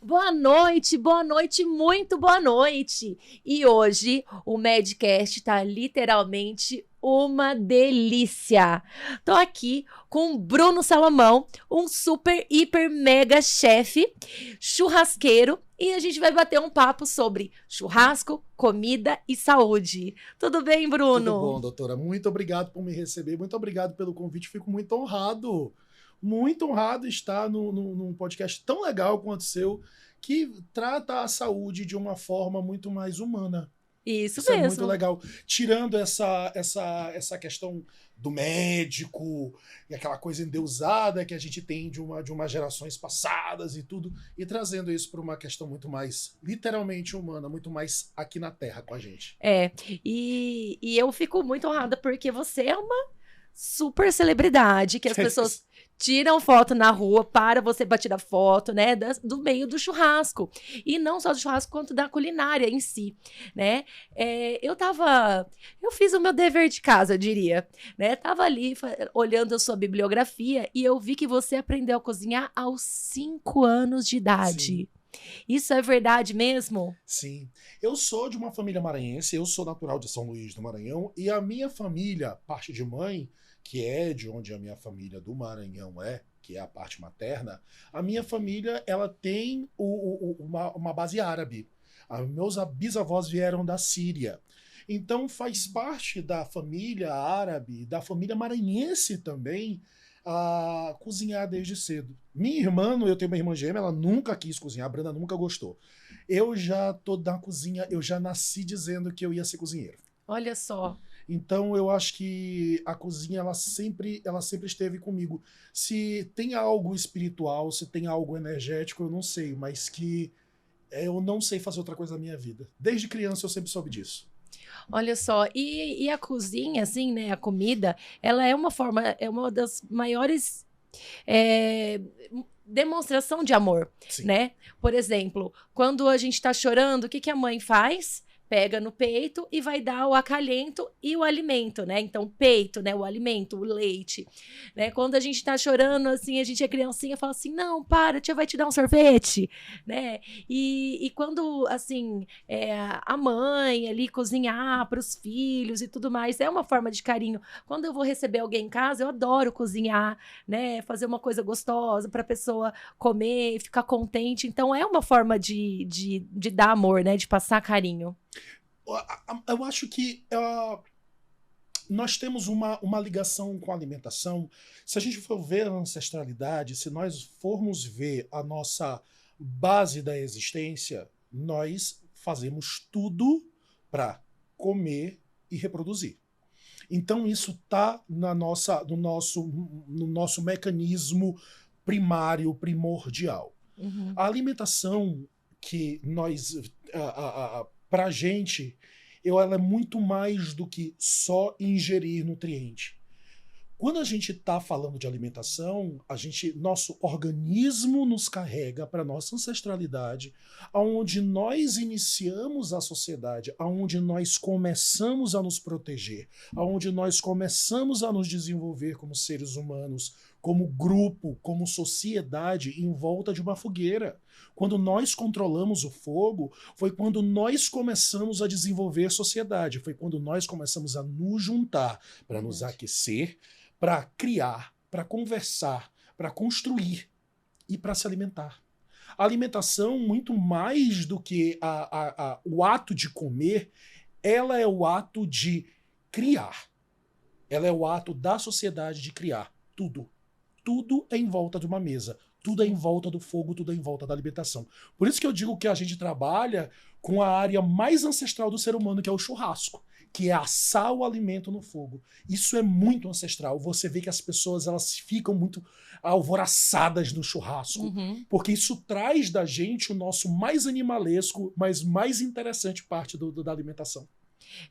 boa noite, muito boa noite. E hoje o Medcast tá literalmente uma delícia. Tô aqui com o Bruno Salomão, um super, hiper, mega chefe, churrasqueiro, e a gente vai bater um papo sobre churrasco, comida e saúde. Tudo bem, Bruno? Tudo bom, doutora. Muito obrigado por me receber, muito obrigado pelo convite, fico muito honrado. Muito honrado estar num podcast tão legal quanto o seu, que trata a saúde de uma forma muito mais humana. Isso Isso mesmo. é muito legal. Tirando essa questão do médico e aquela coisa endeusada que a gente tem de umas gerações passadas e tudo, e trazendo isso para uma questão muito mais literalmente humana, muito mais aqui na Terra com a gente. E eu fico muito honrada porque você é uma super celebridade, que as pessoas tiram foto na rua para você pra tirar foto, né, do meio do churrasco. E não só do churrasco, quanto da culinária em si, né? Eu fiz o meu dever de casa, eu diria, né? Tava ali olhando a sua bibliografia e eu vi que você aprendeu a cozinhar aos 5 anos de idade. Sim. Isso é verdade mesmo? Sim. Eu sou de uma família maranhense, eu sou natural de São Luís do Maranhão, e a minha família, parte de mãe, que é de onde a minha família do Maranhão que é a parte materna, a minha família ela tem uma base árabe. Meus bisavós vieram da Síria. Então faz parte da família árabe, da família maranhense também, a cozinhar desde cedo. Minha irmã, eu tenho uma irmã gêmea, ela nunca quis cozinhar, a Brenda nunca gostou. Eu já tô na cozinha, eu já nasci dizendo que eu ia ser cozinheiro. Olha só. Então eu acho que a cozinha ela sempre esteve comigo. Se tem algo espiritual, se tem algo energético, eu não sei, mas que eu não sei fazer outra coisa na minha vida. Desde criança eu sempre soube disso. Olha só, e a cozinha, assim, né, a comida, ela é uma das maiores demonstração de amor, Sim. né? Por exemplo, quando a gente tá chorando, o que a mãe faz? Pega no peito e vai dar o acalento e o alimento, né? Então, o peito, né? O alimento, o leite, né? Quando a gente tá chorando, assim, a gente é criancinha, fala assim, não, para, tia vai te dar um sorvete, né? E quando, assim, a mãe ali cozinhar para os filhos e tudo mais, é uma forma de carinho. Quando eu vou receber alguém em casa, eu adoro cozinhar, né? Fazer uma coisa gostosa para a pessoa comer e ficar contente. Então, é uma forma de dar amor, né? De passar carinho. Eu acho que nós temos uma ligação com a alimentação. Se a gente for ver a ancestralidade, se nós formos ver a nossa base da existência, nós fazemos tudo para comer e reproduzir. Então isso está no nosso mecanismo primário, primordial. Uhum. A alimentação que nós... Pra gente, ela é muito mais do que só ingerir nutriente. Quando a gente está falando de alimentação, nosso organismo nos carrega para nossa ancestralidade, aonde nós iniciamos a sociedade, aonde nós começamos a nos proteger, aonde nós começamos a nos desenvolver como seres humanos, como grupo, como sociedade em volta de uma fogueira. Quando nós controlamos o fogo, foi quando nós começamos a desenvolver sociedade, foi quando nós começamos a nos juntar para nos aquecer, para criar, para conversar, para construir e para se alimentar. A alimentação, muito mais do que o ato de comer, ela é o ato de criar. Ela é o ato da sociedade de criar tudo. Tudo é em volta de uma mesa. Tudo é em volta do fogo, tudo é em volta da alimentação. Por isso que eu digo que a gente trabalha com a área mais ancestral do ser humano, que é o churrasco, que é assar o alimento no fogo. Isso é muito ancestral. Você vê que as pessoas elas ficam muito alvoraçadas no churrasco, porque isso traz da gente o nosso mais animalesco, mas mais interessante parte da alimentação.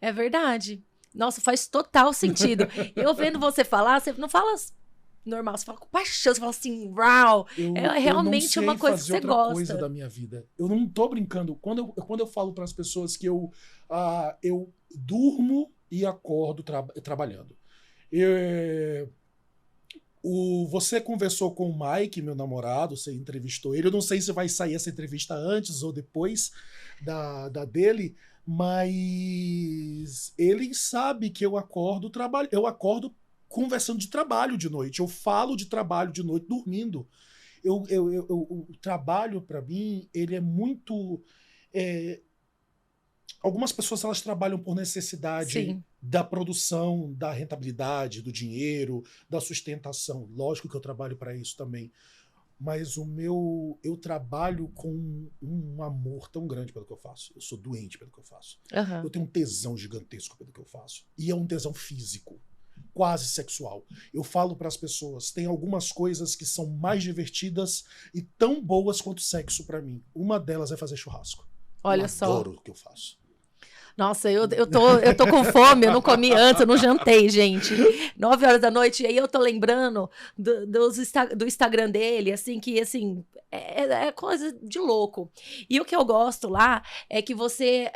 É verdade. Nossa, faz total sentido. Eu vendo você falar, você não fala normal, você fala com paixão, você fala assim, uau, é realmente uma coisa que você gosta. outra coisa da minha vida. Eu não tô brincando. Quando eu falo para as pessoas que eu durmo e acordo trabalhando. Você conversou com o Mike, meu namorado, você entrevistou ele. Eu não sei se vai sair essa entrevista antes ou depois da dele, mas ele sabe que eu acordo conversando de trabalho de noite. Eu falo de trabalho de noite dormindo. O trabalho, para mim, ele é muito... algumas pessoas elas trabalham por necessidade Sim. da produção, da rentabilidade, do dinheiro, da sustentação. Lógico que eu trabalho para isso também. Mas eu trabalho com um amor tão grande pelo que eu faço. Eu sou doente pelo que eu faço. Uhum. Eu tenho um tesão gigantesco pelo que eu faço. E é um tesão físico, quase sexual. Eu falo para as pessoas, tem algumas coisas que são mais divertidas e tão boas quanto sexo para mim. Uma delas é fazer churrasco. Olha eu só. adoro o que eu faço. Nossa, eu tô com fome, eu não comi antes, eu não jantei, gente. 9 horas da noite, e aí eu tô lembrando do Instagram dele, assim, que, assim, é coisa de louco. E o que eu gosto lá é que você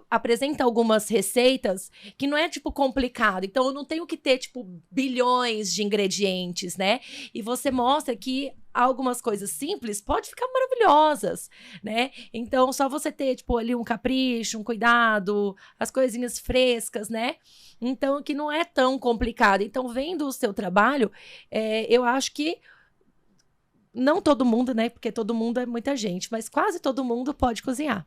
apresenta algumas receitas que não é, tipo, complicado. Então, eu não tenho que ter, tipo, bilhões de ingredientes, né? E você mostra que algumas coisas simples podem ficar maravilhosas, né? Então, só você ter, tipo, ali um capricho, um cuidado, as coisinhas frescas, né? Então, que não é tão complicado. Então, vendo o seu trabalho, eu acho que não todo mundo, né? Porque todo mundo é muita gente, mas quase todo mundo pode cozinhar.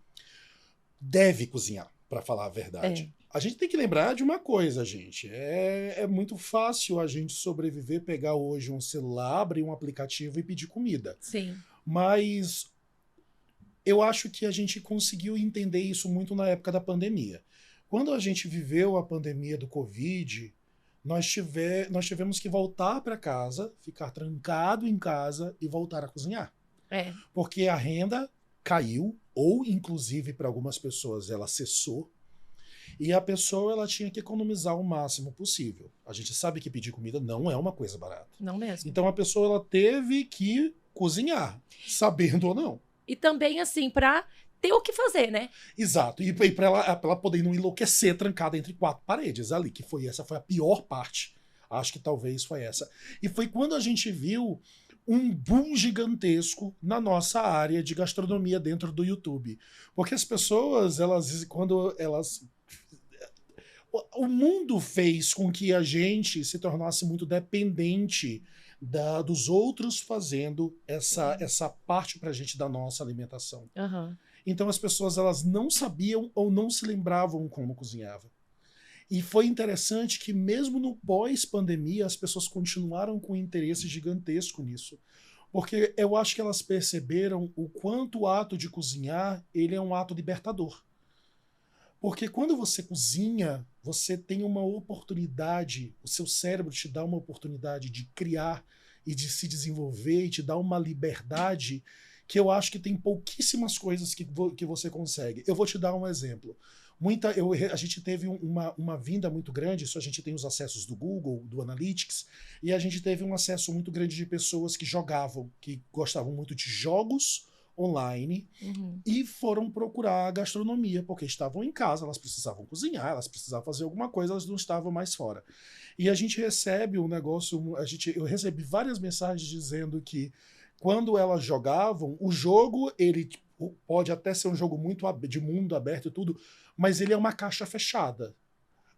Deve cozinhar, para falar a verdade. A gente tem que lembrar de uma coisa, gente. É muito fácil a gente sobreviver, pegar hoje um celular, abrir um aplicativo e pedir comida. Sim. Mas eu acho que a gente conseguiu entender isso muito na época da pandemia. Quando a gente viveu a pandemia do Covid, nós tivemos que voltar para casa, ficar trancado em casa e voltar a cozinhar. Porque a renda caiu, ou inclusive para algumas pessoas ela cessou, e a pessoa ela tinha que economizar o máximo possível. A gente sabe que pedir comida não é uma coisa barata. Não mesmo. Então a pessoa ela teve que cozinhar, sabendo ou não. E também, assim, para ter o que fazer, né? Exato. E para ela poder não enlouquecer trancada entre 4 paredes ali, que essa foi a pior parte. Acho que talvez foi essa. E foi quando a gente viu um boom gigantesco na nossa área de gastronomia dentro do YouTube. Porque as pessoas, o mundo fez com que a gente se tornasse muito dependente dos outros fazendo essa parte pra gente da nossa alimentação. Uhum. Então as pessoas elas não sabiam ou não se lembravam como cozinhava. E foi interessante que mesmo no pós-pandemia as pessoas continuaram com um interesse gigantesco nisso. Porque eu acho que elas perceberam o quanto o ato de cozinhar ele é um ato libertador. Porque quando você cozinha, você tem uma oportunidade, o seu cérebro te dá uma oportunidade de criar e de se desenvolver e te dá uma liberdade que eu acho que tem pouquíssimas coisas que você consegue. Eu vou te dar um exemplo. A gente teve uma vinda muito grande, isso a gente tem os acessos do Google, do Analytics, e a gente teve um acesso muito grande de pessoas que jogavam, que gostavam muito de jogos online e foram procurar gastronomia, porque estavam em casa, elas precisavam cozinhar, elas precisavam fazer alguma coisa, elas não estavam mais fora. E a gente recebe um negócio, eu recebi várias mensagens dizendo que quando elas jogavam, o jogo, ele pode até ser um jogo muito de mundo aberto e tudo, mas ele é uma caixa fechada.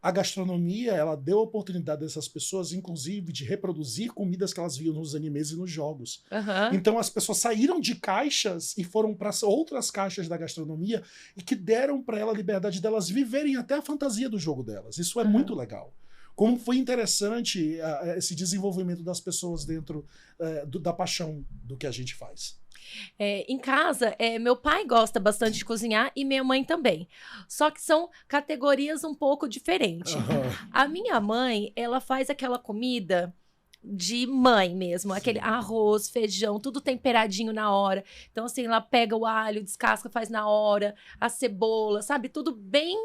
A gastronomia, ela deu a oportunidade dessas pessoas, inclusive, de reproduzir comidas que elas viam nos animes e nos jogos. Então as pessoas saíram de caixas e foram para outras caixas da gastronomia e que deram para ela a liberdade delas viverem até a fantasia do jogo delas. Isso é muito legal. Como foi interessante esse desenvolvimento das pessoas dentro da paixão do que a gente faz. Em casa, meu pai gosta bastante de cozinhar e minha mãe também. Só que são categorias um pouco diferentes. A minha mãe, ela faz aquela comida de mãe mesmo, Sim. Aquele arroz, feijão, tudo temperadinho na hora. Então, assim, ela pega o alho, descasca, faz na hora, a cebola, sabe? Tudo bem,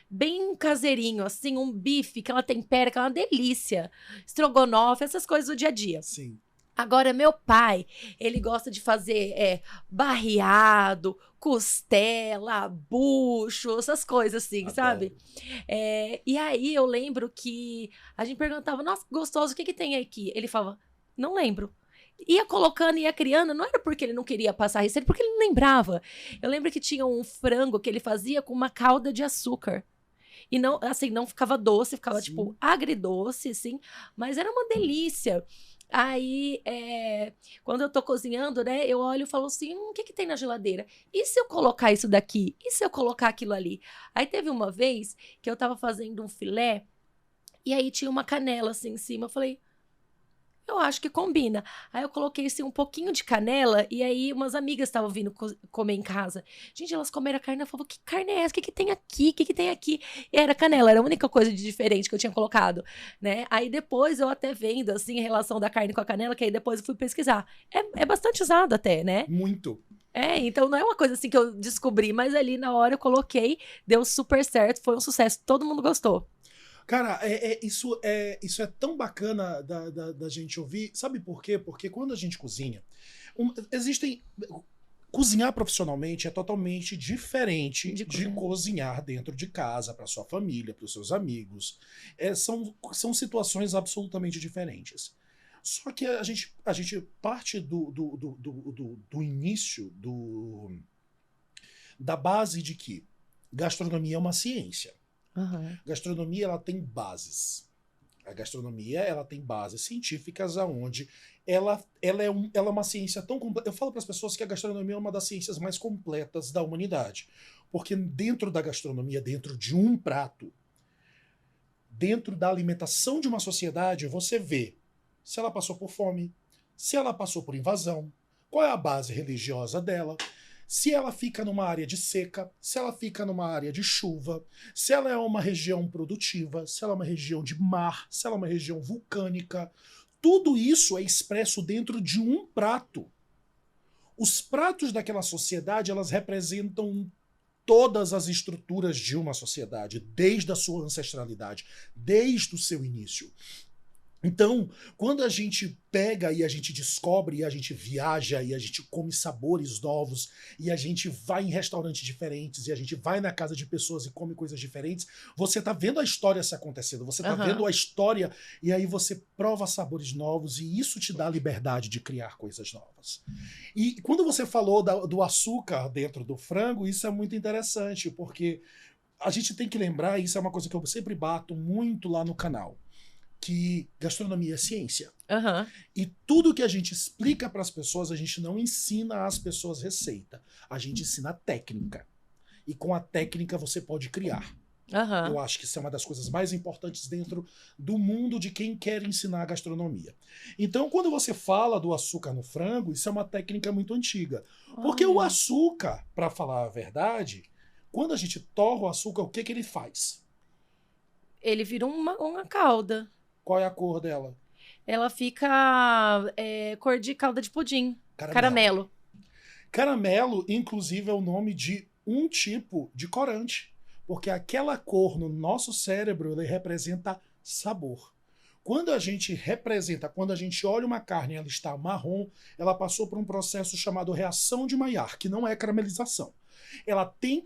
bem caseirinho, assim, um bife que ela tempera, que é uma delícia. Estrogonofe, essas coisas do dia a dia. Sim. Agora, meu pai, ele gosta de fazer barreado, costela, bucho, essas coisas assim, sabe? Adoro. E aí eu lembro que a gente perguntava, nossa, que gostoso, o que que tem aqui? Ele falava, não lembro. Ia colocando, ia criando, não era porque ele não queria passar receita, porque ele não lembrava. Eu lembro que tinha um frango que ele fazia com uma calda de açúcar. E não, assim, não ficava doce, ficava Sim. tipo agridoce, assim, mas era uma delícia. Aí, quando eu tô cozinhando, né, eu olho e falo assim, o que que tem na geladeira? E se eu colocar isso daqui? E se eu colocar aquilo ali? Aí teve uma vez que eu tava fazendo um filé, e aí tinha uma canela assim em cima, eu falei, eu acho que combina. Aí eu coloquei assim, um pouquinho de canela e aí umas amigas estavam vindo comer em casa. Gente, elas comeram a carne e eu falava, que carne é essa? O que que tem aqui? O que que tem aqui? E era canela, era a única coisa de diferente que eu tinha colocado, né? Aí depois eu até vendo, assim, a relação da carne com a canela, que aí depois eu fui pesquisar. É bastante usado até, né? Muito. Então não é uma coisa assim que eu descobri, mas ali na hora eu coloquei, deu super certo, foi um sucesso, todo mundo gostou. Cara, isso é tão bacana da gente ouvir. Sabe por quê? Porque quando a gente cozinha, existem. Cozinhar profissionalmente é totalmente diferente De de cozinhar. cozinhar dentro de casa, para sua família, para os seus amigos. São situações absolutamente diferentes. Só que a gente parte do início, da base de que gastronomia é uma ciência. Aham. Gastronomia ela tem bases. A gastronomia ela tem bases científicas aonde ela é uma ciência tão completa. Eu falo para as pessoas que a gastronomia é uma das ciências mais completas da humanidade. Porque dentro da gastronomia, dentro de um prato, dentro da alimentação de uma sociedade, você vê se ela passou por fome, se ela passou por invasão, qual é a base religiosa dela, se ela fica numa área de seca, se ela fica numa área de chuva, se ela é uma região produtiva, se ela é uma região de mar, se ela é uma região vulcânica. Tudo isso é expresso dentro de um prato. Os pratos daquela sociedade, elas representam todas as estruturas de uma sociedade, desde a sua ancestralidade, desde o seu início. Então, quando a gente pega e a gente descobre, e a gente viaja, e a gente come sabores novos, e a gente vai em restaurantes diferentes, e a gente vai na casa de pessoas e come coisas diferentes, você tá vendo a história se acontecendo, você tá vendo a história, e aí você prova sabores novos, e isso te dá a liberdade de criar coisas novas. E quando você falou do açúcar dentro do frango, isso é muito interessante, porque a gente tem que lembrar, isso é uma coisa que eu sempre bato muito lá no canal, que gastronomia é ciência. Aham. E tudo que a gente explica para as pessoas, a gente não ensina às pessoas receita. A gente ensina técnica. E com a técnica você pode criar. Aham. Eu acho que isso é uma das coisas mais importantes dentro do mundo de quem quer ensinar gastronomia. Então, quando você fala do açúcar no frango, isso é uma técnica muito antiga. Porque o Olha. açúcar, para falar a verdade, quando a gente torra o açúcar, o que ele faz? Ele vira uma calda. Qual é a cor dela? Ela fica cor de calda de pudim. Caramelo. Caramelo. Caramelo, inclusive, é o nome de um tipo de corante. Porque aquela cor no nosso cérebro, ele representa sabor. Quando a gente olha uma carne e ela está marrom, ela passou por um processo chamado reação de Maillard, que não é caramelização. Ela tem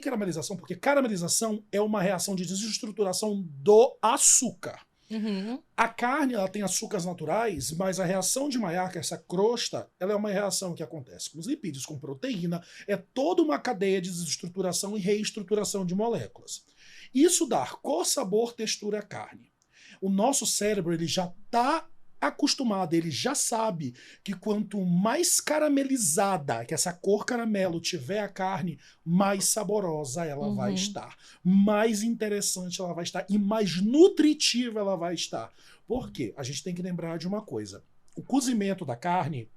caramelização porque caramelização é uma reação de desestruturação do açúcar. Uhum. A carne ela tem açúcares naturais, mas a reação de Maillard, essa crosta, ela é uma reação que acontece com os lipídios, com proteína, é toda uma cadeia de desestruturação e reestruturação de moléculas. Isso dá cor, sabor, textura à carne. O nosso cérebro ele já está acostumado, ele já sabe que quanto mais caramelizada, que essa cor caramelo tiver a carne, mais saborosa ela vai estar, mais interessante ela vai estar e mais nutritiva ela vai estar. Por quê? A gente tem que lembrar de uma coisa. O cozimento da carne,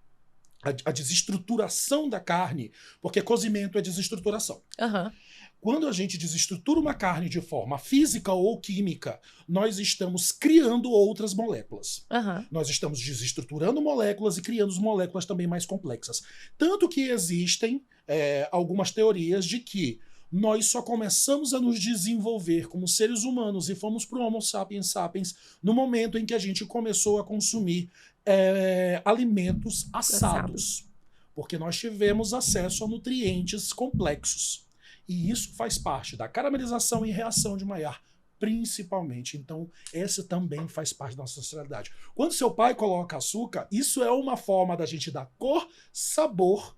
a desestruturação da carne, porque cozimento é desestruturação. Aham. Quando a gente desestrutura uma carne de forma física ou química, nós estamos criando outras moléculas. Aham. Nós estamos desestruturando moléculas e criando moléculas também mais complexas. Tanto que existem algumas teorias de que nós só começamos a nos desenvolver como seres humanos e fomos para o Homo sapiens sapiens no momento em que a gente começou a consumir alimentos assados, porque nós tivemos acesso a nutrientes complexos. E isso faz parte da caramelização e reação de Maillard, principalmente. Então, esse também faz parte da nossa sociedade. Quando seu pai coloca açúcar, isso é uma forma da gente dar cor, sabor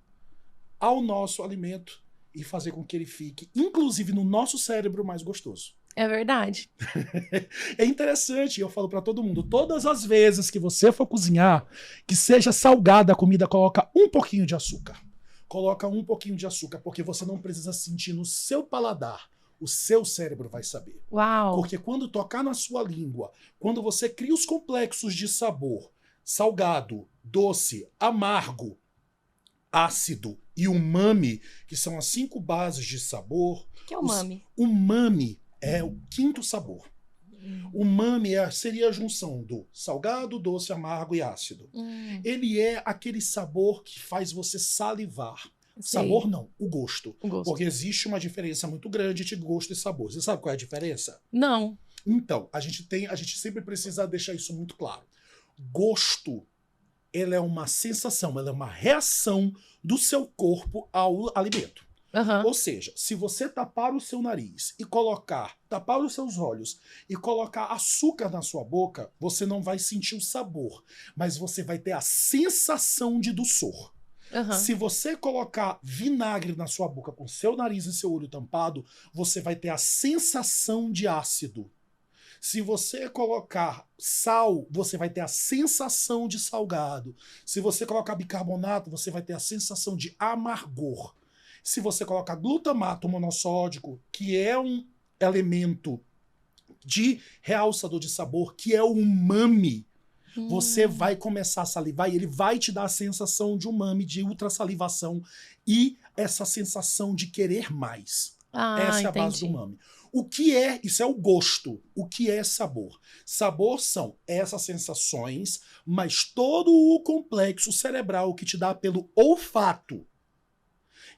ao nosso alimento e fazer com que ele fique, inclusive no nosso cérebro, mais gostoso. É verdade. É interessante, eu falo para todo mundo, todas as vezes que você for cozinhar, que seja salgada a comida, coloca um pouquinho de açúcar. Coloca um pouquinho de açúcar, porque você não precisa sentir no seu paladar. O seu cérebro vai saber. Uau! Porque quando tocar na sua língua, quando você cria os complexos de sabor, salgado, doce, amargo, ácido e umami, que são as 5 bases de sabor. O que é umami? Umami é o 5º sabor. Umami seria a junção do salgado, doce, amargo e ácido. Ele é aquele sabor que faz você salivar. Sei. Sabor não, o gosto. O gosto. Porque existe uma diferença muito grande entre gosto e sabor. Você sabe qual é a diferença? Não. Então, a gente sempre precisa deixar isso muito claro. Gosto, ele é uma sensação, ela é uma reação do seu corpo ao alimento. Uhum. Ou seja, se você tapar o seu nariz e tapar os seus olhos e colocar açúcar na sua boca, você não vai sentir o sabor, mas você vai ter a sensação de doçor. Uhum. Se você colocar vinagre na sua boca com seu nariz e seu olho tampado, você vai ter a sensação de ácido. Se você colocar sal, você vai ter a sensação de salgado. Se você colocar bicarbonato, você vai ter a sensação de amargor. Se você colocar glutamato monossódico, que é um elemento de realçador de sabor, que é o umami, você vai começar a salivar e ele vai te dar a sensação de umami, de ultrassalivação e essa sensação de querer mais. Essa é a base do umami. O que é? Isso é o gosto. O que é sabor? Sabor são essas sensações, mas todo o complexo cerebral que te dá pelo olfato.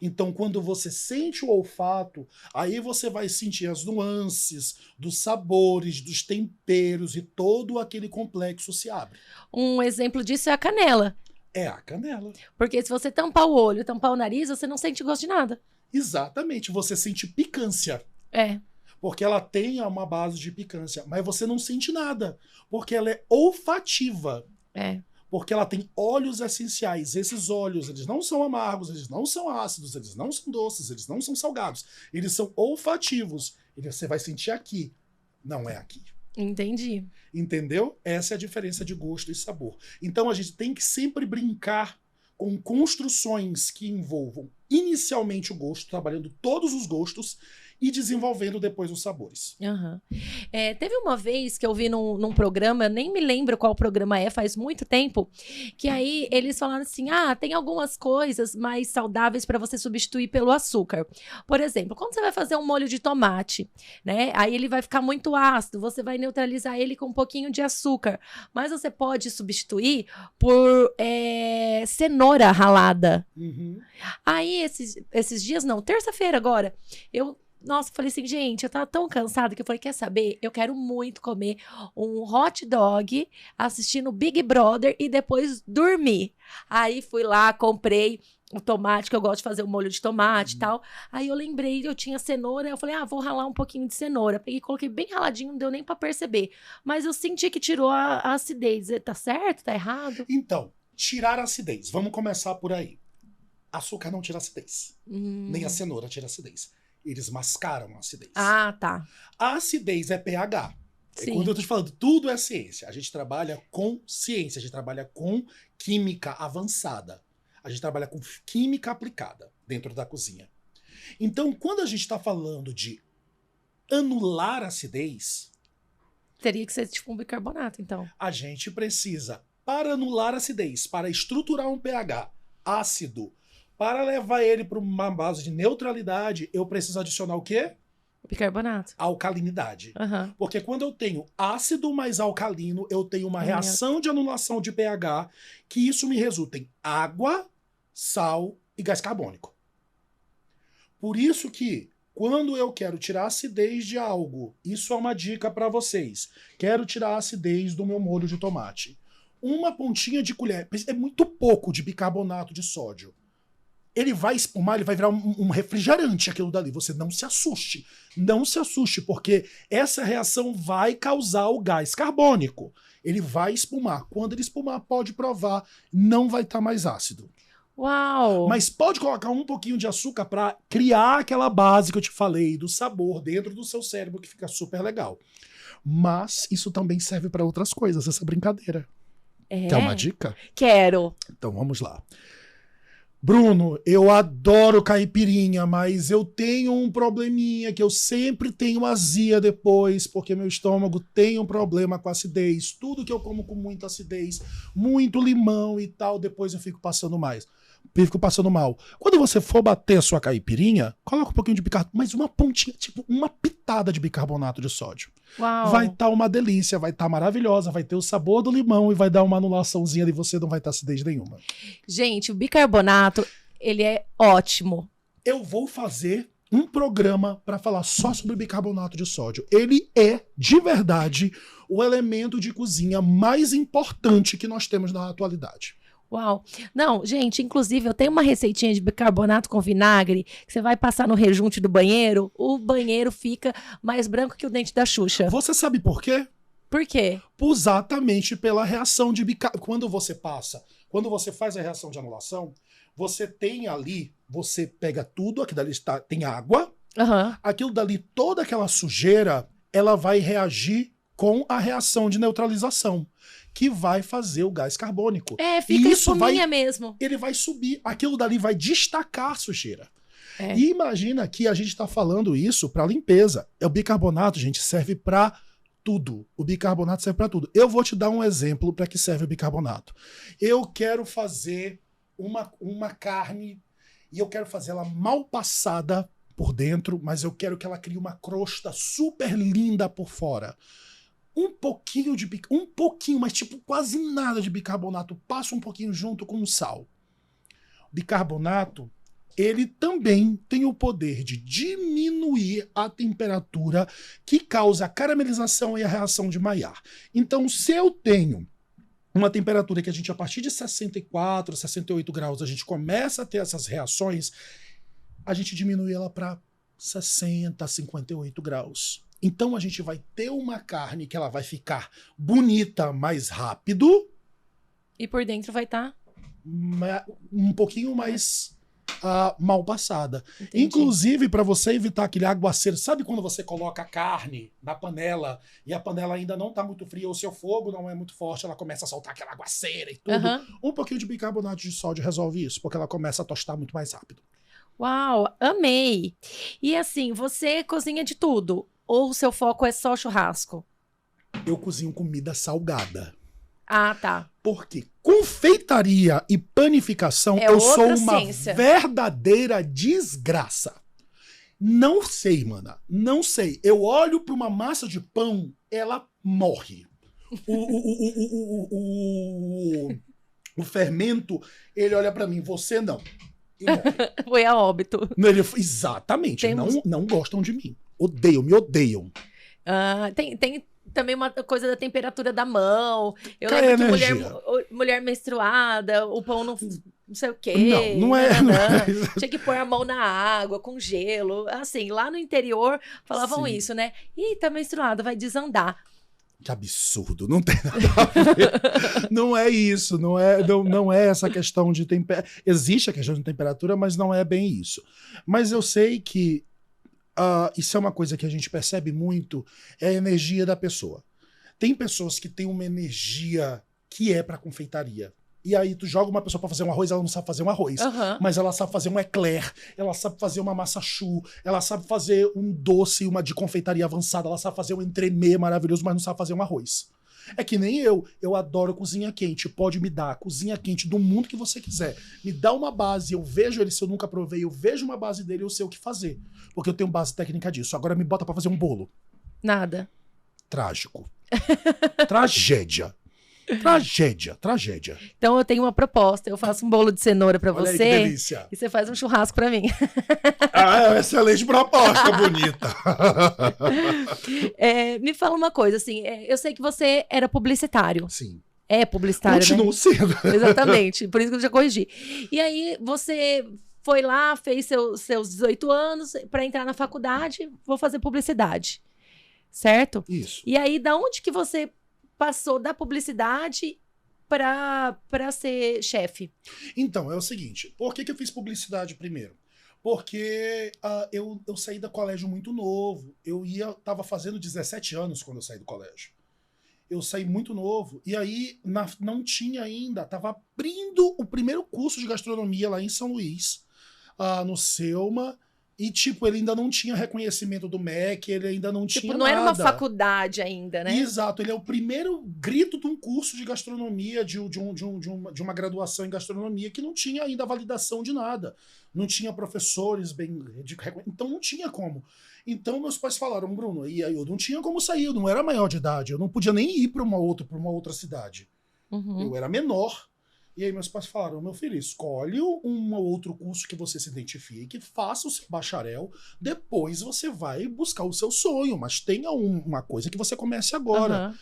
Então, quando você sente o olfato, aí você vai sentir as nuances dos sabores, dos temperos e todo aquele complexo se abre. Um exemplo disso é a canela. É a canela. Porque se você tampar o olho, tampar o nariz, você não sente gosto de nada. Exatamente. Você sente picância. É. Porque ela tem uma base de picância. Mas você não sente nada. Porque ela é olfativa. É. Porque ela tem óleos essenciais. Esses óleos, eles não são amargos, eles não são ácidos, eles não são doces, eles não são salgados. Eles são olfativos. E você vai sentir aqui. Não é aqui. Entendi. Entendeu? Essa é a diferença de gosto e sabor. Então a gente tem que sempre brincar com construções que envolvam inicialmente o gosto, trabalhando todos os gostos e desenvolvendo depois os sabores. Uhum. Teve uma vez que eu vi num programa, eu nem me lembro qual programa é, faz muito tempo, que aí eles falaram assim, tem algumas coisas mais saudáveis para você substituir pelo açúcar. Por exemplo, quando você vai fazer um molho de tomate, né, aí ele vai ficar muito ácido, você vai neutralizar ele com um pouquinho de açúcar, mas você pode substituir por cenoura ralada. Uhum. Aí, esses dias, não, terça-feira agora, Nossa, falei assim, gente, eu tava tão cansada que eu falei, quer saber? Eu quero muito comer um hot dog assistindo Big Brother e depois dormir. Aí fui lá, comprei o tomate, que eu gosto de fazer o molho de tomate e tal. Aí eu lembrei, eu tinha cenoura, eu falei, vou ralar um pouquinho de cenoura. Peguei, coloquei bem raladinho, não deu nem pra perceber. Mas eu senti que tirou a acidez. Tá certo? Tá errado? Então, tirar a acidez. Vamos começar por aí. Açúcar não tira acidez. Nem a cenoura tira acidez. Eles mascaram a acidez. Tá. A acidez é pH. Sim. Quando eu tô te falando, tudo é ciência. A gente trabalha com ciência, a gente trabalha com química avançada. A gente trabalha com química aplicada dentro da cozinha. Então, quando a gente está falando de anular a acidez... Teria que ser tipo um bicarbonato, então. A gente precisa, para anular a acidez, para estruturar um pH ácido, para levar ele para uma base de neutralidade, eu preciso adicionar o quê? Bicarbonato. Alcalinidade. Uhum. Porque quando eu tenho ácido mais alcalino, eu tenho uma reação de anulação de pH, que isso me resulta em água, sal e gás carbônico. Por isso que, quando eu quero tirar a acidez de algo, isso é uma dica para vocês. Quero tirar a acidez do meu molho de tomate. uma pontinha de colher. É muito pouco de bicarbonato de sódio. Ele vai espumar, ele vai virar um refrigerante aquilo dali. Você não se assuste. Não se assuste, porque essa reação vai causar o gás carbônico. Ele vai espumar. Quando ele espumar, pode provar, não vai estar mais ácido. Uau! Mas pode colocar um pouquinho de açúcar para criar aquela base que eu te falei, do sabor dentro do seu cérebro, que fica super legal. Mas isso também serve para outras coisas, essa brincadeira. Quer uma dica? Quero. Então vamos lá. Bruno, eu adoro caipirinha, mas eu tenho um probleminha que eu sempre tenho azia depois, porque meu estômago tem um problema com acidez. Tudo que eu como com muita acidez, muito limão e tal, depois eu fico passando mal. Quando você for bater a sua caipirinha, coloca um pouquinho de bicarbonato, mas uma pontinha, tipo uma pitada de bicarbonato de sódio. Uau. Vai estar uma delícia, vai estar maravilhosa, vai ter o sabor do limão e vai dar uma anulaçãozinha e você não vai ter acidez nenhuma. Gente, o bicarbonato, ele é ótimo. Eu vou fazer um programa para falar só sobre bicarbonato de sódio. Ele é, de verdade, o elemento de cozinha mais importante que nós temos na atualidade. Uau. Não, gente, inclusive eu tenho uma receitinha de bicarbonato com vinagre que você vai passar no rejunte do banheiro, o banheiro fica mais branco que o dente da Xuxa. Você sabe por quê? Por quê? Exatamente pela reação de bicarbonato. Quando você faz a reação de anulação, você tem ali, você pega tudo, aqui dali tem água, aquilo dali, toda aquela sujeira, ela vai reagir com a reação de neutralização, que vai fazer o gás carbônico. Fica espuminha mesmo. Ele vai subir, aquilo dali vai destacar a sujeira. E imagina que a gente está falando isso para limpeza. O bicarbonato, gente, serve para tudo. O bicarbonato serve para tudo. Eu vou te dar um exemplo para que serve o bicarbonato. Eu quero fazer uma carne e eu quero fazer ela mal passada por dentro, mas eu quero que ela crie uma crosta super linda por fora. Um pouquinho, mas tipo quase nada de bicarbonato. Passa um pouquinho junto com o sal. O bicarbonato, ele também tem o poder de diminuir a temperatura que causa a caramelização e a reação de Maillard. Então, se eu tenho uma temperatura que a partir de 64, 68 graus, a gente começa a ter essas reações, a gente diminui ela para 60, 58 graus. Então a gente vai ter uma carne que ela vai ficar bonita mais rápido. E por dentro vai estar um pouquinho mais mal passada. Entendi. Inclusive, para você evitar aquele aguaceiro, sabe quando você coloca a carne na panela e a panela ainda não está muito fria, ou seu fogo não é muito forte, ela começa a soltar aquela aguaceira e tudo. Um pouquinho de bicarbonato de sódio resolve isso, porque ela começa a tostar muito mais rápido. Uau, amei! E assim, você cozinha de tudo? Ou o seu foco é só churrasco? Eu cozinho comida salgada. Ah, tá. Porque confeitaria e panificação, eu sou uma verdadeira desgraça. Não sei, mana. Não sei. Eu olho para uma massa de pão, ela morre. O fermento, ele olha para mim, você não. Foi a óbito. Exatamente. Não gostam de mim. Me odeiam. Tem também uma coisa da temperatura da mão. Eu lembro que mulher menstruada, o pão não sei o quê. Não é. Tinha que pôr a mão na água, com gelo. Assim, lá no interior falavam isso, né? Ih, tá menstruada, vai desandar. Que absurdo, não tem nada a ver. Não é isso, não é essa questão de temperatura. Existe a questão de temperatura, mas não é bem isso. Mas eu sei que isso é uma coisa que a gente percebe muito, é a energia da pessoa. Tem pessoas que têm uma energia que é para confeitaria. E aí tu joga uma pessoa para fazer um arroz, ela não sabe fazer um arroz. Mas ela sabe fazer um eclair, ela sabe fazer uma massa choux, ela sabe fazer um doce, uma de confeitaria avançada, ela sabe fazer um entremê maravilhoso, mas não sabe fazer um arroz. É que nem eu adoro cozinha quente, pode me dar cozinha quente do mundo que você quiser. Me dá uma base, eu vejo ele, se eu nunca provei, eu vejo uma base dele, eu sei o que fazer. Porque eu tenho base técnica disso. Agora me bota pra fazer um bolo. Nada. Trágico. Tragédia. Tragédia. Então eu tenho uma proposta. Eu faço um bolo de cenoura pra você. Aí, que delícia. E você faz um churrasco pra mim. Excelente proposta, bonita. Me fala uma coisa, assim, eu sei que você era publicitário. Sim. É publicitário, Continuo né? sendo. Exatamente, por isso que eu já corrigi. E aí você foi lá, fez seus 18 anos para entrar na faculdade, vou fazer publicidade, certo? Isso. E aí, da onde que você passou da publicidade para ser chefe? Então, é o seguinte, por que eu fiz publicidade primeiro? Porque eu saí do colégio muito novo. Tava fazendo 17 anos quando eu saí do colégio. Eu saí muito novo, e aí não tinha ainda, tava abrindo o primeiro curso de gastronomia lá em São Luís, no Selma, e tipo, ele ainda não tinha reconhecimento do MEC, ele ainda não Tipo, tinha não era uma nada. faculdade ainda, né? Exato, ele é o primeiro grito de um curso de gastronomia, de uma graduação em gastronomia, que não tinha ainda validação de nada. Não tinha professores bem. Então não tinha como. Então meus pais falaram, Bruno, e aí eu não tinha como sair, eu não era maior de idade, eu não podia nem ir para uma outra cidade. Uhum. Eu era menor. E aí meus pais falaram, meu filho, escolhe um outro curso que você se identifique, faça o seu bacharel, depois você vai buscar o seu sonho, mas tenha uma coisa que você comece agora. Uhum.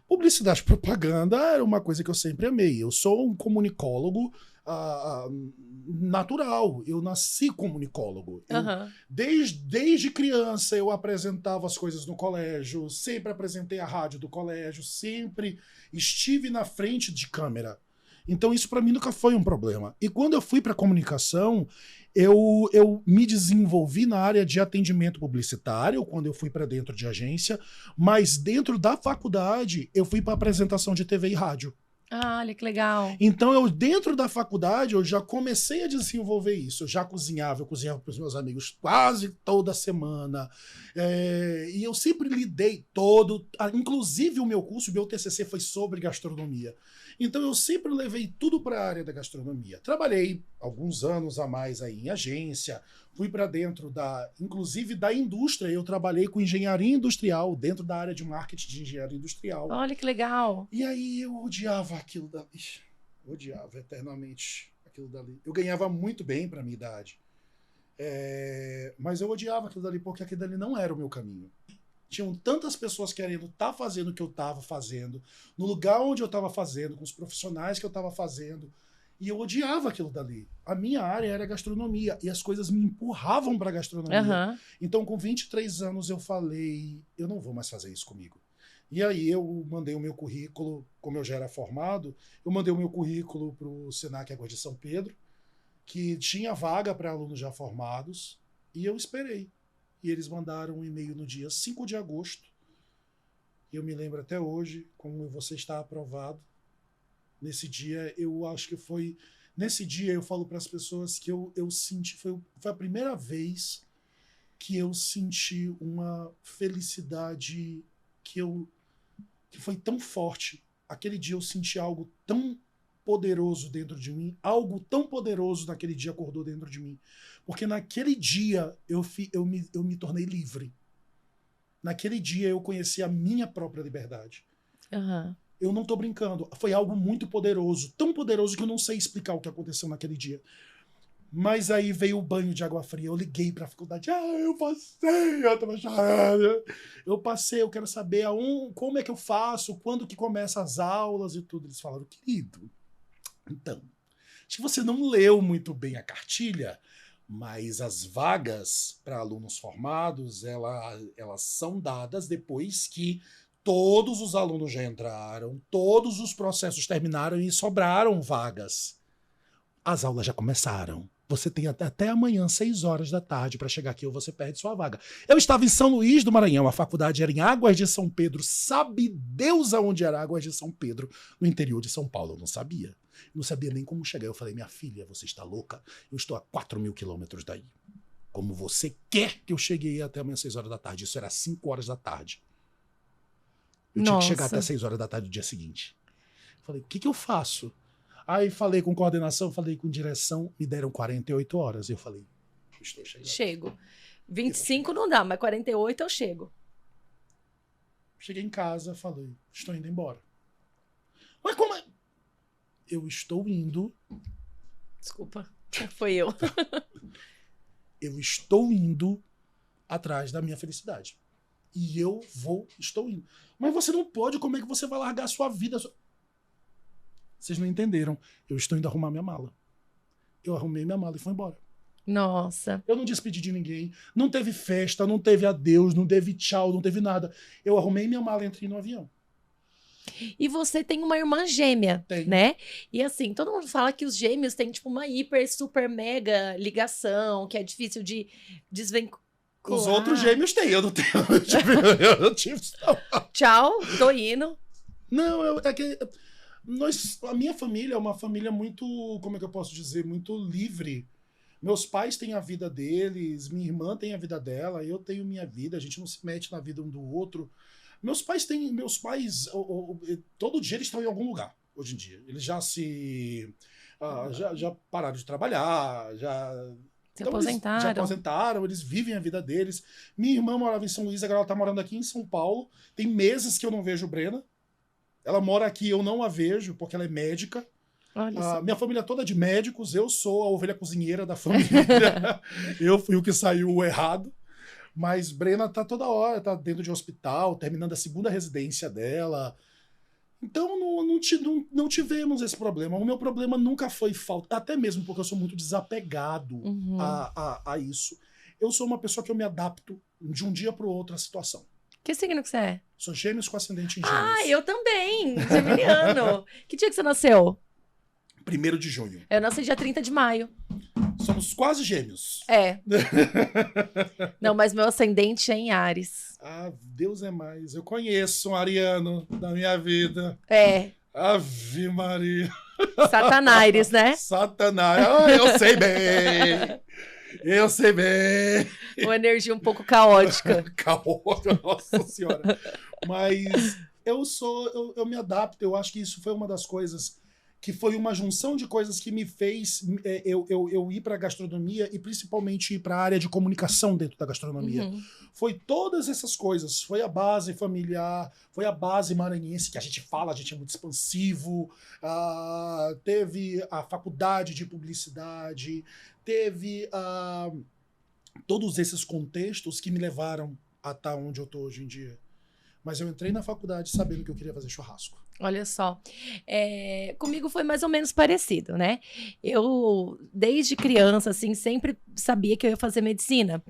Publicidade e propaganda era uma coisa que eu sempre amei. Eu sou um comunicólogo natural. Eu nasci comunicólogo. Uhum. Desde criança eu apresentava as coisas no colégio, sempre apresentei a rádio do colégio, sempre estive na frente de câmera. Então isso para mim nunca foi um problema. E quando eu fui para comunicação, eu me desenvolvi na área de atendimento publicitário, quando eu fui para dentro de agência, mas dentro da faculdade eu fui para apresentação de TV e rádio. Ah, olha que legal. Então, dentro da faculdade, eu já comecei a desenvolver isso. Eu já cozinhava, eu cozinhava para os meus amigos quase toda semana. E eu sempre lidei inclusive o meu curso, o meu TCC foi sobre gastronomia. Então, eu sempre levei tudo para a área da gastronomia. Trabalhei alguns anos a mais aí em agência, fui para dentro inclusive da indústria. Eu trabalhei com engenharia industrial, dentro da área de marketing de engenharia industrial. Olha que legal. E aí eu odiava aquilo dali. Odiava eternamente aquilo dali. Eu ganhava muito bem para minha idade. Mas eu odiava aquilo dali porque aquilo dali não era o meu caminho. Tinham tantas pessoas querendo estar fazendo o que eu estava fazendo, no lugar onde eu estava fazendo, com os profissionais que eu estava fazendo. E eu odiava aquilo dali. A minha área era gastronomia e as coisas me empurravam para gastronomia. Uhum. Então, com 23 anos, eu falei, eu não vou mais fazer isso comigo. E aí eu mandei o meu currículo, como eu já era formado, eu mandei o meu currículo para o Senac Águas de São Pedro, que tinha vaga para alunos já formados, e eu esperei. E eles mandaram um e-mail no dia 5 de agosto. E eu me lembro até hoje, como você está aprovado. Nesse dia, eu acho que foi... Nesse dia, eu falo para as pessoas que eu senti... Foi a primeira vez que eu senti uma felicidade que foi tão forte. Aquele dia eu senti algo tão poderoso dentro de mim, algo tão poderoso naquele dia acordou dentro de mim. Porque naquele dia eu me tornei livre. Naquele dia eu conheci a minha própria liberdade. Uhum. Eu não tô brincando. Foi algo muito poderoso, tão poderoso que eu não sei explicar o que aconteceu naquele dia. Mas aí veio o banho de água fria. Eu liguei pra faculdade. Eu passei, eu tava chorando. Eu passei, eu quero saber como é que eu faço, quando que começa as aulas e tudo. Eles falaram, querido, então, acho que você não leu muito bem a cartilha, mas as vagas para alunos formados, elas são dadas depois que todos os alunos já entraram, todos os processos terminaram e sobraram vagas. As aulas já começaram. Você tem até amanhã, 6 horas da tarde, para chegar aqui ou você perde sua vaga. Eu estava em São Luís do Maranhão, a faculdade era em Águas de São Pedro. Sabe Deus aonde era Águas de São Pedro? No interior de São Paulo, eu não sabia. Eu não sabia nem como chegar. Eu falei, minha filha, você está louca? Eu estou a 4.000 quilômetros daí. Como você quer que eu chegue até amanhã, 6 horas da tarde? Isso era 5 horas da tarde. Eu tinha que chegar até 6 horas da tarde do dia seguinte. Eu falei, o que eu faço? Aí falei com coordenação, falei com direção, me deram 48 horas. Eu falei, estou chegando. Chego. 25 não dá, mas 48 eu chego. Cheguei em casa, falei, estou indo embora. Mas como é? Eu estou indo... Desculpa, foi eu. Eu estou indo atrás da minha felicidade. E estou indo. Mas você não pode, como é que você vai largar a sua vida? Vocês não entenderam. Eu estou indo arrumar minha mala. Eu arrumei minha mala e fui embora. Nossa. Eu não despedi de ninguém. Não teve festa, não teve adeus, não teve tchau, não teve nada. Eu arrumei minha mala e entrei no avião. E você tem uma irmã gêmea, Tenho. né? E assim, todo mundo fala que os gêmeos têm, tipo, uma hiper, super, mega ligação, que é difícil de desvincular. Os outros gêmeos têm, eu não tenho. Eu não tive. Tchau, tô indo. Não, é que a minha família é uma família muito, como é que eu posso dizer, muito livre. Meus pais têm a vida deles, minha irmã tem a vida dela, eu tenho minha vida, a gente não se mete na vida um do outro. Meus pais, todo dia eles estão em algum lugar, hoje em dia. Eles já já pararam de trabalhar, Se aposentaram. Já aposentaram, eles vivem a vida deles. Minha irmã morava em São Luís, agora ela tá morando aqui em São Paulo. Tem meses que eu não vejo Brena. Ela mora aqui, eu não a vejo, porque ela é médica. Minha família toda é de médicos, eu sou a ovelha cozinheira da família. Eu fui o que saiu errado. Mas Brena tá toda hora, tá dentro de um hospital, terminando a 2ª residência dela. Então não tivemos esse problema. O meu problema nunca foi falta, até mesmo porque eu sou muito desapegado a isso. Eu sou uma pessoa que eu me adapto de um dia pro outro à situação. Que signo que você é? Sou gêmeos com ascendente em gêmeos. Ah, eu também, geminiano. Que dia que você nasceu? 1º de junho. Eu nasci dia 30 de maio. Somos quase gêmeos. É. Não, mas meu ascendente é em Áries. Ah, Deus é mais. Eu conheço um ariano da minha vida. É. Ave Maria. Satanaires, né? Satanás. Ah, eu sei bem. Eu sei bem. Uma energia um pouco caótica. Caótica, nossa senhora. Mas eu me adapto. Eu acho que isso foi uma das coisas que foi uma junção de coisas que me fez eu ir para a gastronomia e principalmente ir para a área de comunicação dentro da gastronomia. Foi todas essas coisas. Foi a base familiar, foi a base maranhense, que a gente fala, a gente é muito expansivo. Teve a faculdade de publicidade, teve todos esses contextos que me levaram a estar onde eu estou hoje em dia. Mas eu entrei na faculdade sabendo que eu queria fazer churrasco. Olha só, comigo foi mais ou menos parecido, né? Eu, desde criança, assim, sempre sabia que eu ia fazer medicina.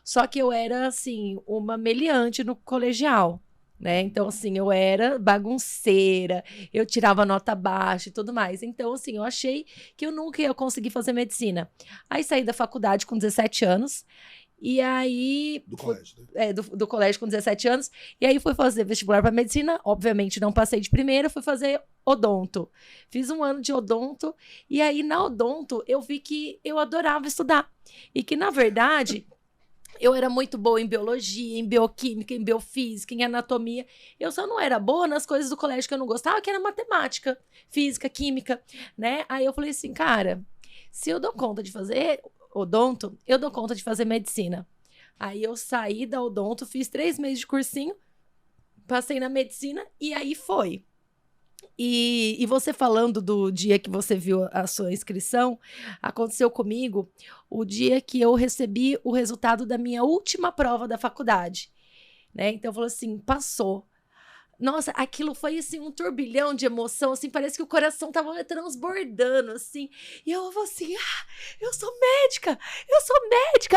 Só que eu era, assim, uma meliante no colegial, né? Então, assim, eu era bagunceira, eu tirava nota baixa e tudo mais. Então, assim, eu achei que eu nunca ia conseguir fazer medicina. Aí saí da faculdade com 17 anos. E aí... Do colégio, né? Do colégio com 17 anos. E aí fui fazer vestibular para medicina. Obviamente não passei de primeira, fui fazer odonto. Fiz 1 ano de odonto. E aí na odonto eu vi que eu adorava estudar. E que na verdade eu era muito boa em biologia, em bioquímica, em biofísica, em anatomia. Eu só não era boa nas coisas do colégio que eu não gostava, que era matemática, física, química, né? Aí eu falei assim, cara, se eu dou conta de fazer odonto, eu dou conta de fazer medicina. Aí eu saí da odonto, fiz 3 meses de cursinho, passei na medicina e aí foi. E você falando do dia que você viu a sua inscrição, aconteceu comigo o dia que eu recebi o resultado da minha última prova da faculdade, né? Então falou assim, passou. Nossa, aquilo foi, assim, um turbilhão de emoção, assim, parece que o coração tava transbordando, assim, e eu vou assim, eu sou médica,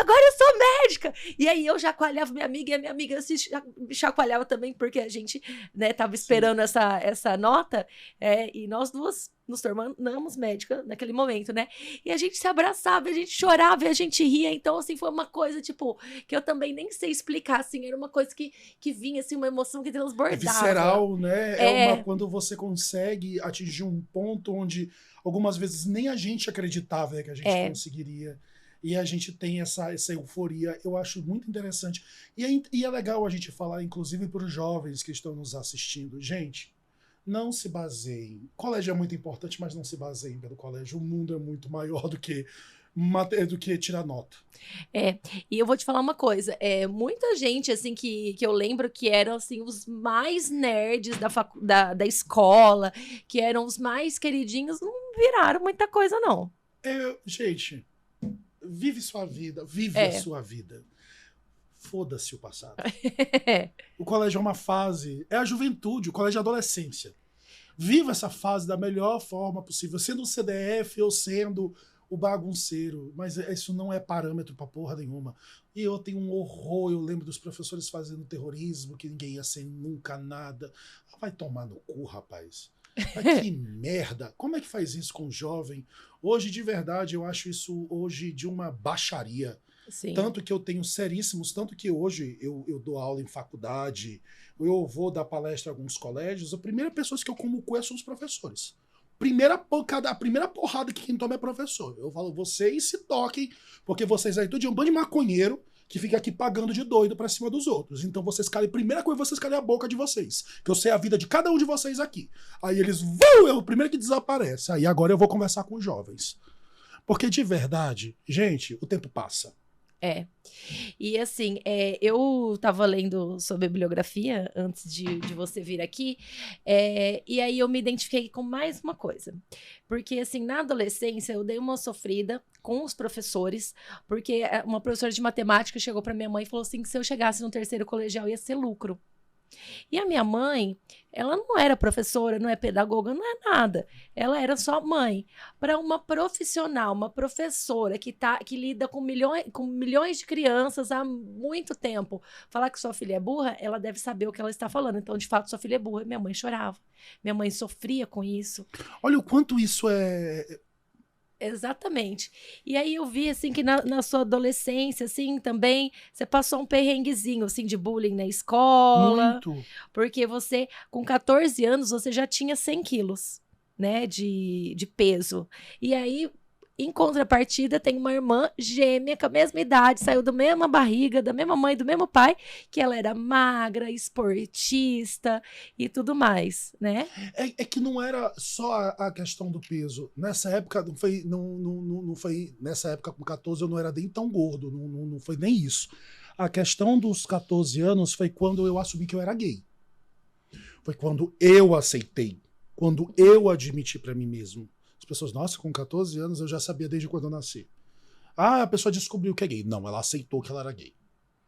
agora eu sou médica, e aí eu chacoalhava minha amiga, e a minha amiga se chacoalhava também, porque a gente, né, tava esperando essa nota, e nós duas nos tornamos médica naquele momento, né? E a gente se abraçava, a gente chorava e a gente ria. Então, assim, foi uma coisa, tipo, que eu também nem sei explicar, assim. Era uma coisa que vinha, assim, uma emoção que transbordava. É visceral, né? Quando você consegue atingir um ponto onde algumas vezes nem a gente acreditava que a gente conseguiria. E a gente tem essa euforia. Eu acho muito interessante. E é legal a gente falar, inclusive, para os jovens que estão nos assistindo. Gente, não se baseiem. Colégio é muito importante, mas não se baseiem pelo colégio. O mundo é muito maior do que tirar nota. E eu vou te falar uma coisa. Muita gente, assim, que eu lembro que eram, assim, os mais nerds da escola, que eram os mais queridinhos, não viraram muita coisa, não. Gente, vive sua vida. Vive a sua vida. Foda-se o passado. O colégio é uma fase, é a juventude, o colégio é a adolescência. Viva essa fase da melhor forma possível, sendo o CDF ou sendo o bagunceiro, mas isso não é parâmetro pra porra nenhuma. E eu tenho um horror, eu lembro dos professores fazendo terrorismo, que ninguém ia ser nunca nada. Vai tomar no cu, rapaz. Mas que merda. Como é que faz isso com o jovem? Hoje, de verdade, eu acho isso hoje de uma baixaria. Sim. Tanto que eu tenho seríssimos, tanto que hoje eu dou aula em faculdade, eu vou dar palestra em alguns colégios, a primeira pessoa que eu como cu são os professores. A primeira porrada que quem toma é professor. Eu falo, vocês se toquem, porque vocês aí tudo é um bando de maconheiro que fica aqui pagando de doido pra cima dos outros. Então vocês calem, primeira coisa, vocês calem a boca de vocês. Que eu sei a vida de cada um de vocês aqui. Aí eles vão, é o primeiro que desaparece. Aí agora eu vou conversar com os jovens. Porque de verdade, gente, o tempo passa. É. E assim, eu tava lendo sobre bibliografia antes de você vir aqui, e aí eu me identifiquei com mais uma coisa. Porque, assim, na adolescência eu dei uma sofrida com os professores, porque uma professora de matemática chegou pra minha mãe e falou assim que se eu chegasse no terceiro colegial ia ser lucro. E a minha mãe, ela não era professora, não é pedagoga, não é nada. Ela era só mãe. Para uma profissional, uma professora que lida com milhões de crianças há muito tempo, falar que sua filha é burra, ela deve saber o que ela está falando. Então, de fato, sua filha é burra. Minha mãe chorava. Minha mãe sofria com isso. Olha o quanto isso é... Exatamente. E aí eu vi, assim, que na sua adolescência, assim, também, você passou um perrenguezinho, assim, de bullying na escola. Muito. Porque você, com 14 anos, você já tinha 100 quilos, né, de peso. E aí, em contrapartida, tem uma irmã gêmea com a mesma idade, saiu da mesma barriga, da mesma mãe, do mesmo pai, que ela era magra, esportista e tudo mais, né? É que não era só a questão do peso. Nessa época, não foi. Nessa época, com 14, eu não era nem tão gordo. Não foi nem isso. A questão dos 14 anos foi quando eu assumi que eu era gay. Foi quando eu aceitei. Quando eu admiti pra mim mesmo. As pessoas, nossa, com 14 anos eu já sabia desde quando eu nasci. Ah, a pessoa descobriu que é gay. Não, ela aceitou que ela era gay.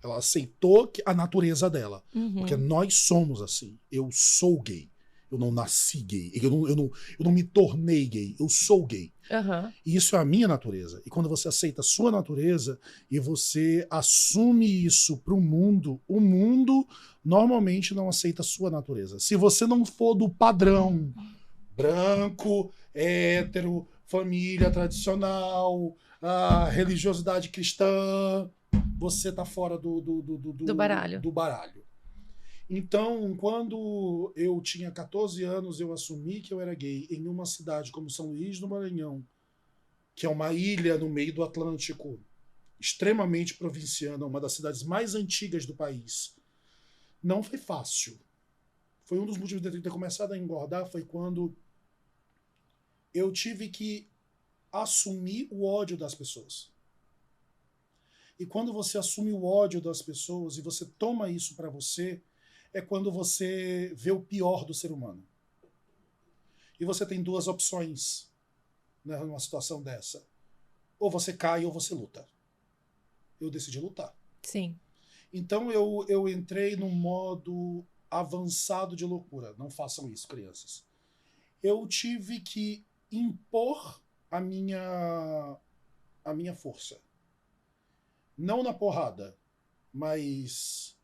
Ela aceitou a natureza dela. Uhum. Porque nós somos assim. Eu sou gay. Eu não nasci gay. Eu não me tornei gay. Eu sou gay. Uhum. E isso é a minha natureza. E quando você aceita a sua natureza e você assume isso pro mundo, o mundo normalmente não aceita a sua natureza. Se você não for do padrão branco, hétero, família tradicional, a religiosidade cristã, você tá fora do baralho. Então, quando eu tinha 14 anos, eu assumi que eu era gay em uma cidade como São Luís do Maranhão, que é uma ilha no meio do Atlântico, extremamente provinciana, uma das cidades mais antigas do país. Não foi fácil. Foi um dos motivos de eu ter começado a engordar, foi quando eu tive que assumir o ódio das pessoas. E quando você assume o ódio das pessoas e você toma isso pra você, é quando você vê o pior do ser humano. E você tem duas opções, né, numa situação dessa. Ou você cai ou você luta. Eu decidi lutar. Sim. Então eu entrei num modo avançado de loucura. Não façam isso, crianças. Eu tive que impor a minha força. Não na porrada, mas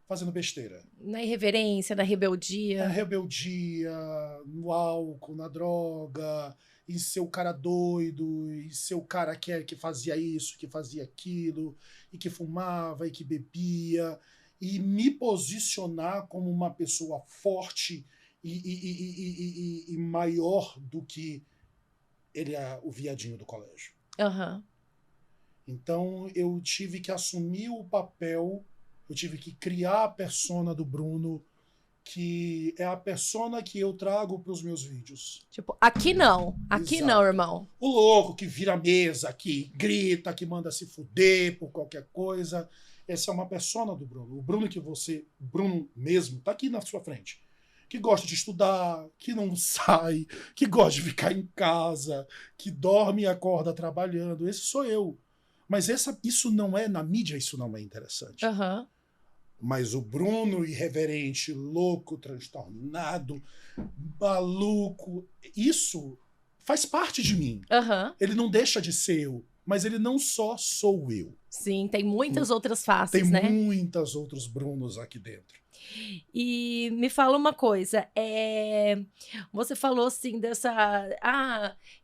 fazendo besteira. Na irreverência, na rebeldia. Na rebeldia, no álcool, na droga, em ser o cara doido, em ser o cara que fazia isso, que fazia aquilo, e que fumava, e que bebia, e me posicionar como uma pessoa forte e maior do que ele é o viadinho do colégio. Uhum. Então eu tive que assumir o papel, eu tive que criar a persona do Bruno, que é a persona que eu trago para os meus vídeos. Tipo, aqui não. Aqui Exato. não, irmão. O louco que vira a mesa, que grita, que manda se fuder por qualquer coisa. Essa é uma persona do Bruno. O Bruno Bruno mesmo, tá aqui na sua frente. Que gosta de estudar, que não sai, que gosta de ficar em casa, que dorme e acorda trabalhando. Esse sou eu. Mas isso não é, na mídia, isso não é interessante. Uhum. Mas o Bruno irreverente, louco, transtornado, maluco, isso faz parte de mim. Aham. Ele não deixa de ser eu, mas ele não só sou eu. Sim, tem muitas outras Tem faces, né? muitos outros Brunos aqui dentro. E me fala uma coisa, você falou assim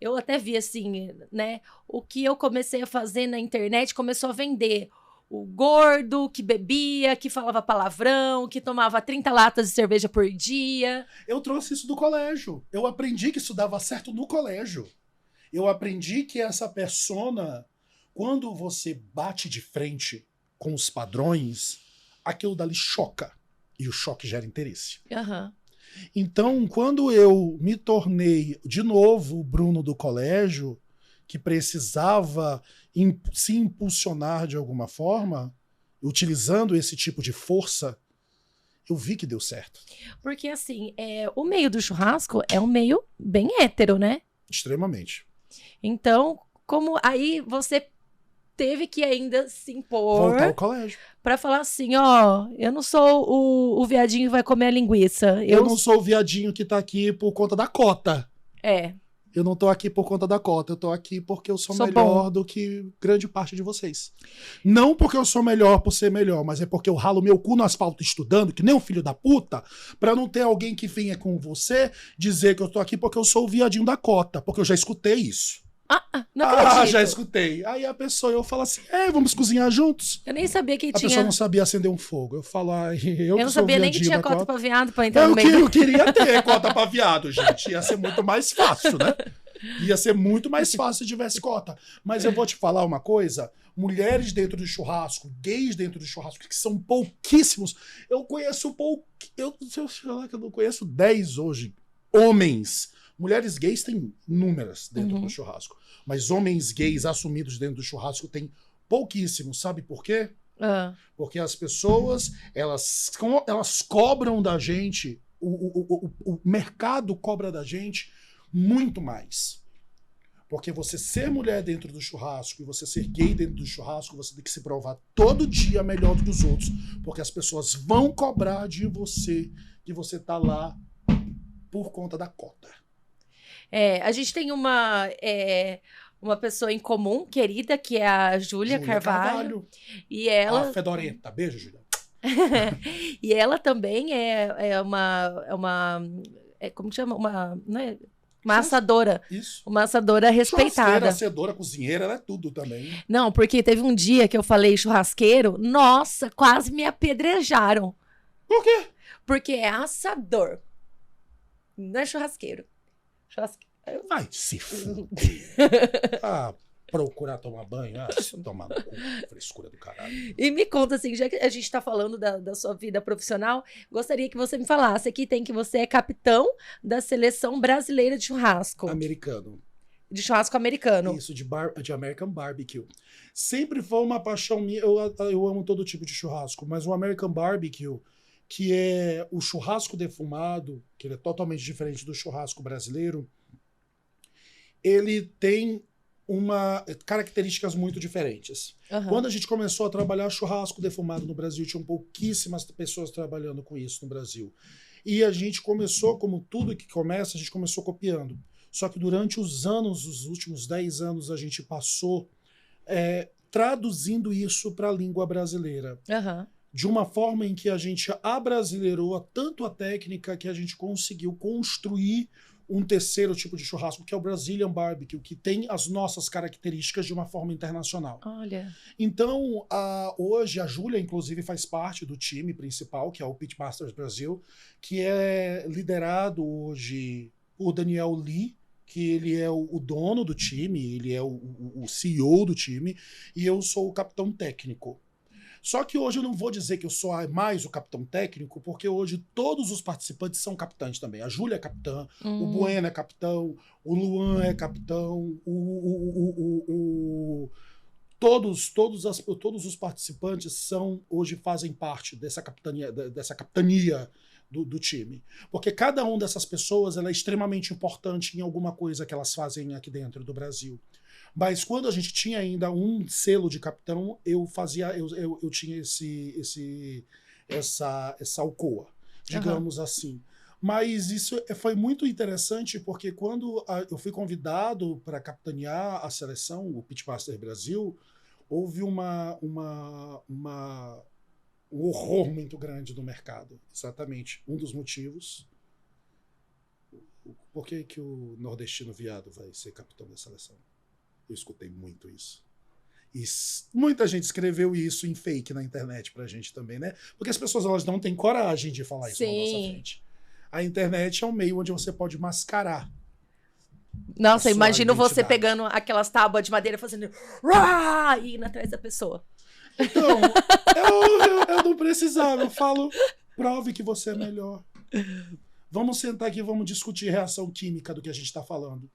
eu até vi assim, né, o que eu comecei a fazer na internet começou a vender. O gordo que bebia, que falava palavrão, que tomava 30 latas de cerveja por dia. Eu trouxe isso do colégio. Eu aprendi que isso dava certo no colégio. Eu aprendi que essa persona, quando você bate de frente com os padrões, aquilo dali choca. E o choque gera interesse. Aham. Então, quando eu me tornei, de novo, o Bruno do colégio, que precisava se impulsionar de alguma forma, utilizando esse tipo de força, eu vi que deu certo. Porque assim, o meio do churrasco é um meio bem hétero, né? Extremamente. Então, como aí você teve que ainda se impor Voltar ao colégio. pra falar assim, ó, eu não sou o viadinho que vai comer a linguiça. Eu não sou o viadinho que tá aqui por conta da cota. Eu não tô aqui por conta da cota, eu tô aqui porque eu sou melhor bom do que grande parte de vocês. Não porque eu sou melhor por ser melhor, mas é porque eu ralo meu cu no asfalto estudando, que nem um filho da puta, pra não ter alguém que venha com você dizer que eu tô aqui porque eu sou o viadinho da cota, porque eu já escutei isso. Não acredito. Já escutei. Aí a pessoa, eu falo assim, vamos cozinhar juntos? Eu nem sabia que A tinha... pessoa não sabia acender um fogo. Eu falo, Eu não sabia nem que tinha cota pra viado pra entrar Eu no meio. queria ter cota pra viado, gente. Ia ser muito mais fácil, né? Ia ser muito mais fácil se tivesse cota. Mas eu vou te falar uma coisa. Mulheres dentro do churrasco, gays dentro do churrasco, que são pouquíssimos. Eu conheço se eu falar que eu não conheço 10 hoje. Homens. Mulheres gays têm inúmeras dentro do churrasco. Mas homens gays assumidos dentro do churrasco tem pouquíssimos. Sabe por quê? Porque as pessoas, elas cobram da gente, o mercado cobra da gente muito mais. Porque você ser mulher dentro do churrasco e você ser gay dentro do churrasco, você tem que se provar todo dia melhor do que os outros. Porque as pessoas vão cobrar de você que você tá lá por conta da cota. A gente tem uma pessoa em comum, querida, que é a Júlia Carvalho. E ela... A fedorenta. Beijo, Júlia. E ela também é uma como que chama? Uma assadora. Isso. Uma assadora respeitada. Assadora, cozinheira, ela é tudo também. Não, porque teve um dia que eu falei churrasqueiro, nossa, quase me apedrejaram. Por quê? Porque é assador. Não é churrasqueiro. Vai se fuder. Procurar tomar banho. Tomar no cu, frescura do caralho. E me conta assim, já que a gente tá falando da sua vida profissional, gostaria que você me falasse aqui, tem que você é capitão da seleção brasileira de churrasco. Americano. De churrasco americano. Isso, de American Barbecue. Sempre foi uma paixão minha, eu amo todo tipo de churrasco, mas o American Barbecue, que é o churrasco defumado, que ele é totalmente diferente do churrasco brasileiro, ele tem características muito diferentes. Quando a gente começou a trabalhar churrasco defumado no Brasil, tinham pouquíssimas pessoas trabalhando com isso no Brasil. E a gente começou, como tudo que começa, a gente começou copiando. Só que durante os últimos 10 anos, a gente passou traduzindo isso para a língua brasileira. De uma forma em que a gente abrasileirou tanto a técnica que a gente conseguiu construir um terceiro tipo de churrasco, que é o Brazilian Barbecue, que tem as nossas características de uma forma internacional. Olha. Então, hoje, a Júlia, inclusive, faz parte do time principal, que é o Pitmasters Brasil, que é liderado hoje por Daniel Lee, que ele é o dono do time, ele é o CEO do time, e eu sou o capitão técnico. Só que hoje eu não vou dizer que eu sou mais o capitão técnico, porque hoje todos os participantes são capitães também. A Júlia é capitã, o Bueno é capitão, o Luan é capitão, todos os participantes hoje fazem parte dessa capitania do time. Porque cada uma dessas pessoas ela é extremamente importante em alguma coisa que elas fazem aqui dentro do Brasil. Mas quando a gente tinha ainda um selo de capitão, eu tinha essa alcoa, digamos assim. Mas isso foi muito interessante porque quando eu fui convidado para capitanear a seleção, o Pitmaster Brasil, houve um horror muito grande do mercado. Exatamente. Um dos motivos. Por que o nordestino viado vai ser capitão da seleção? Eu escutei muito isso. E muita gente escreveu isso em fake na internet pra gente também, né? Porque as pessoas elas não têm coragem de falar isso na nossa frente. A internet é um meio onde você pode mascarar. Nossa, imagino você pegando aquelas tábuas de madeira fazendo e indo atrás da pessoa. Então, eu não precisava. Eu falo, prove que você é melhor. Vamos sentar aqui e vamos discutir reação química do que a gente está falando.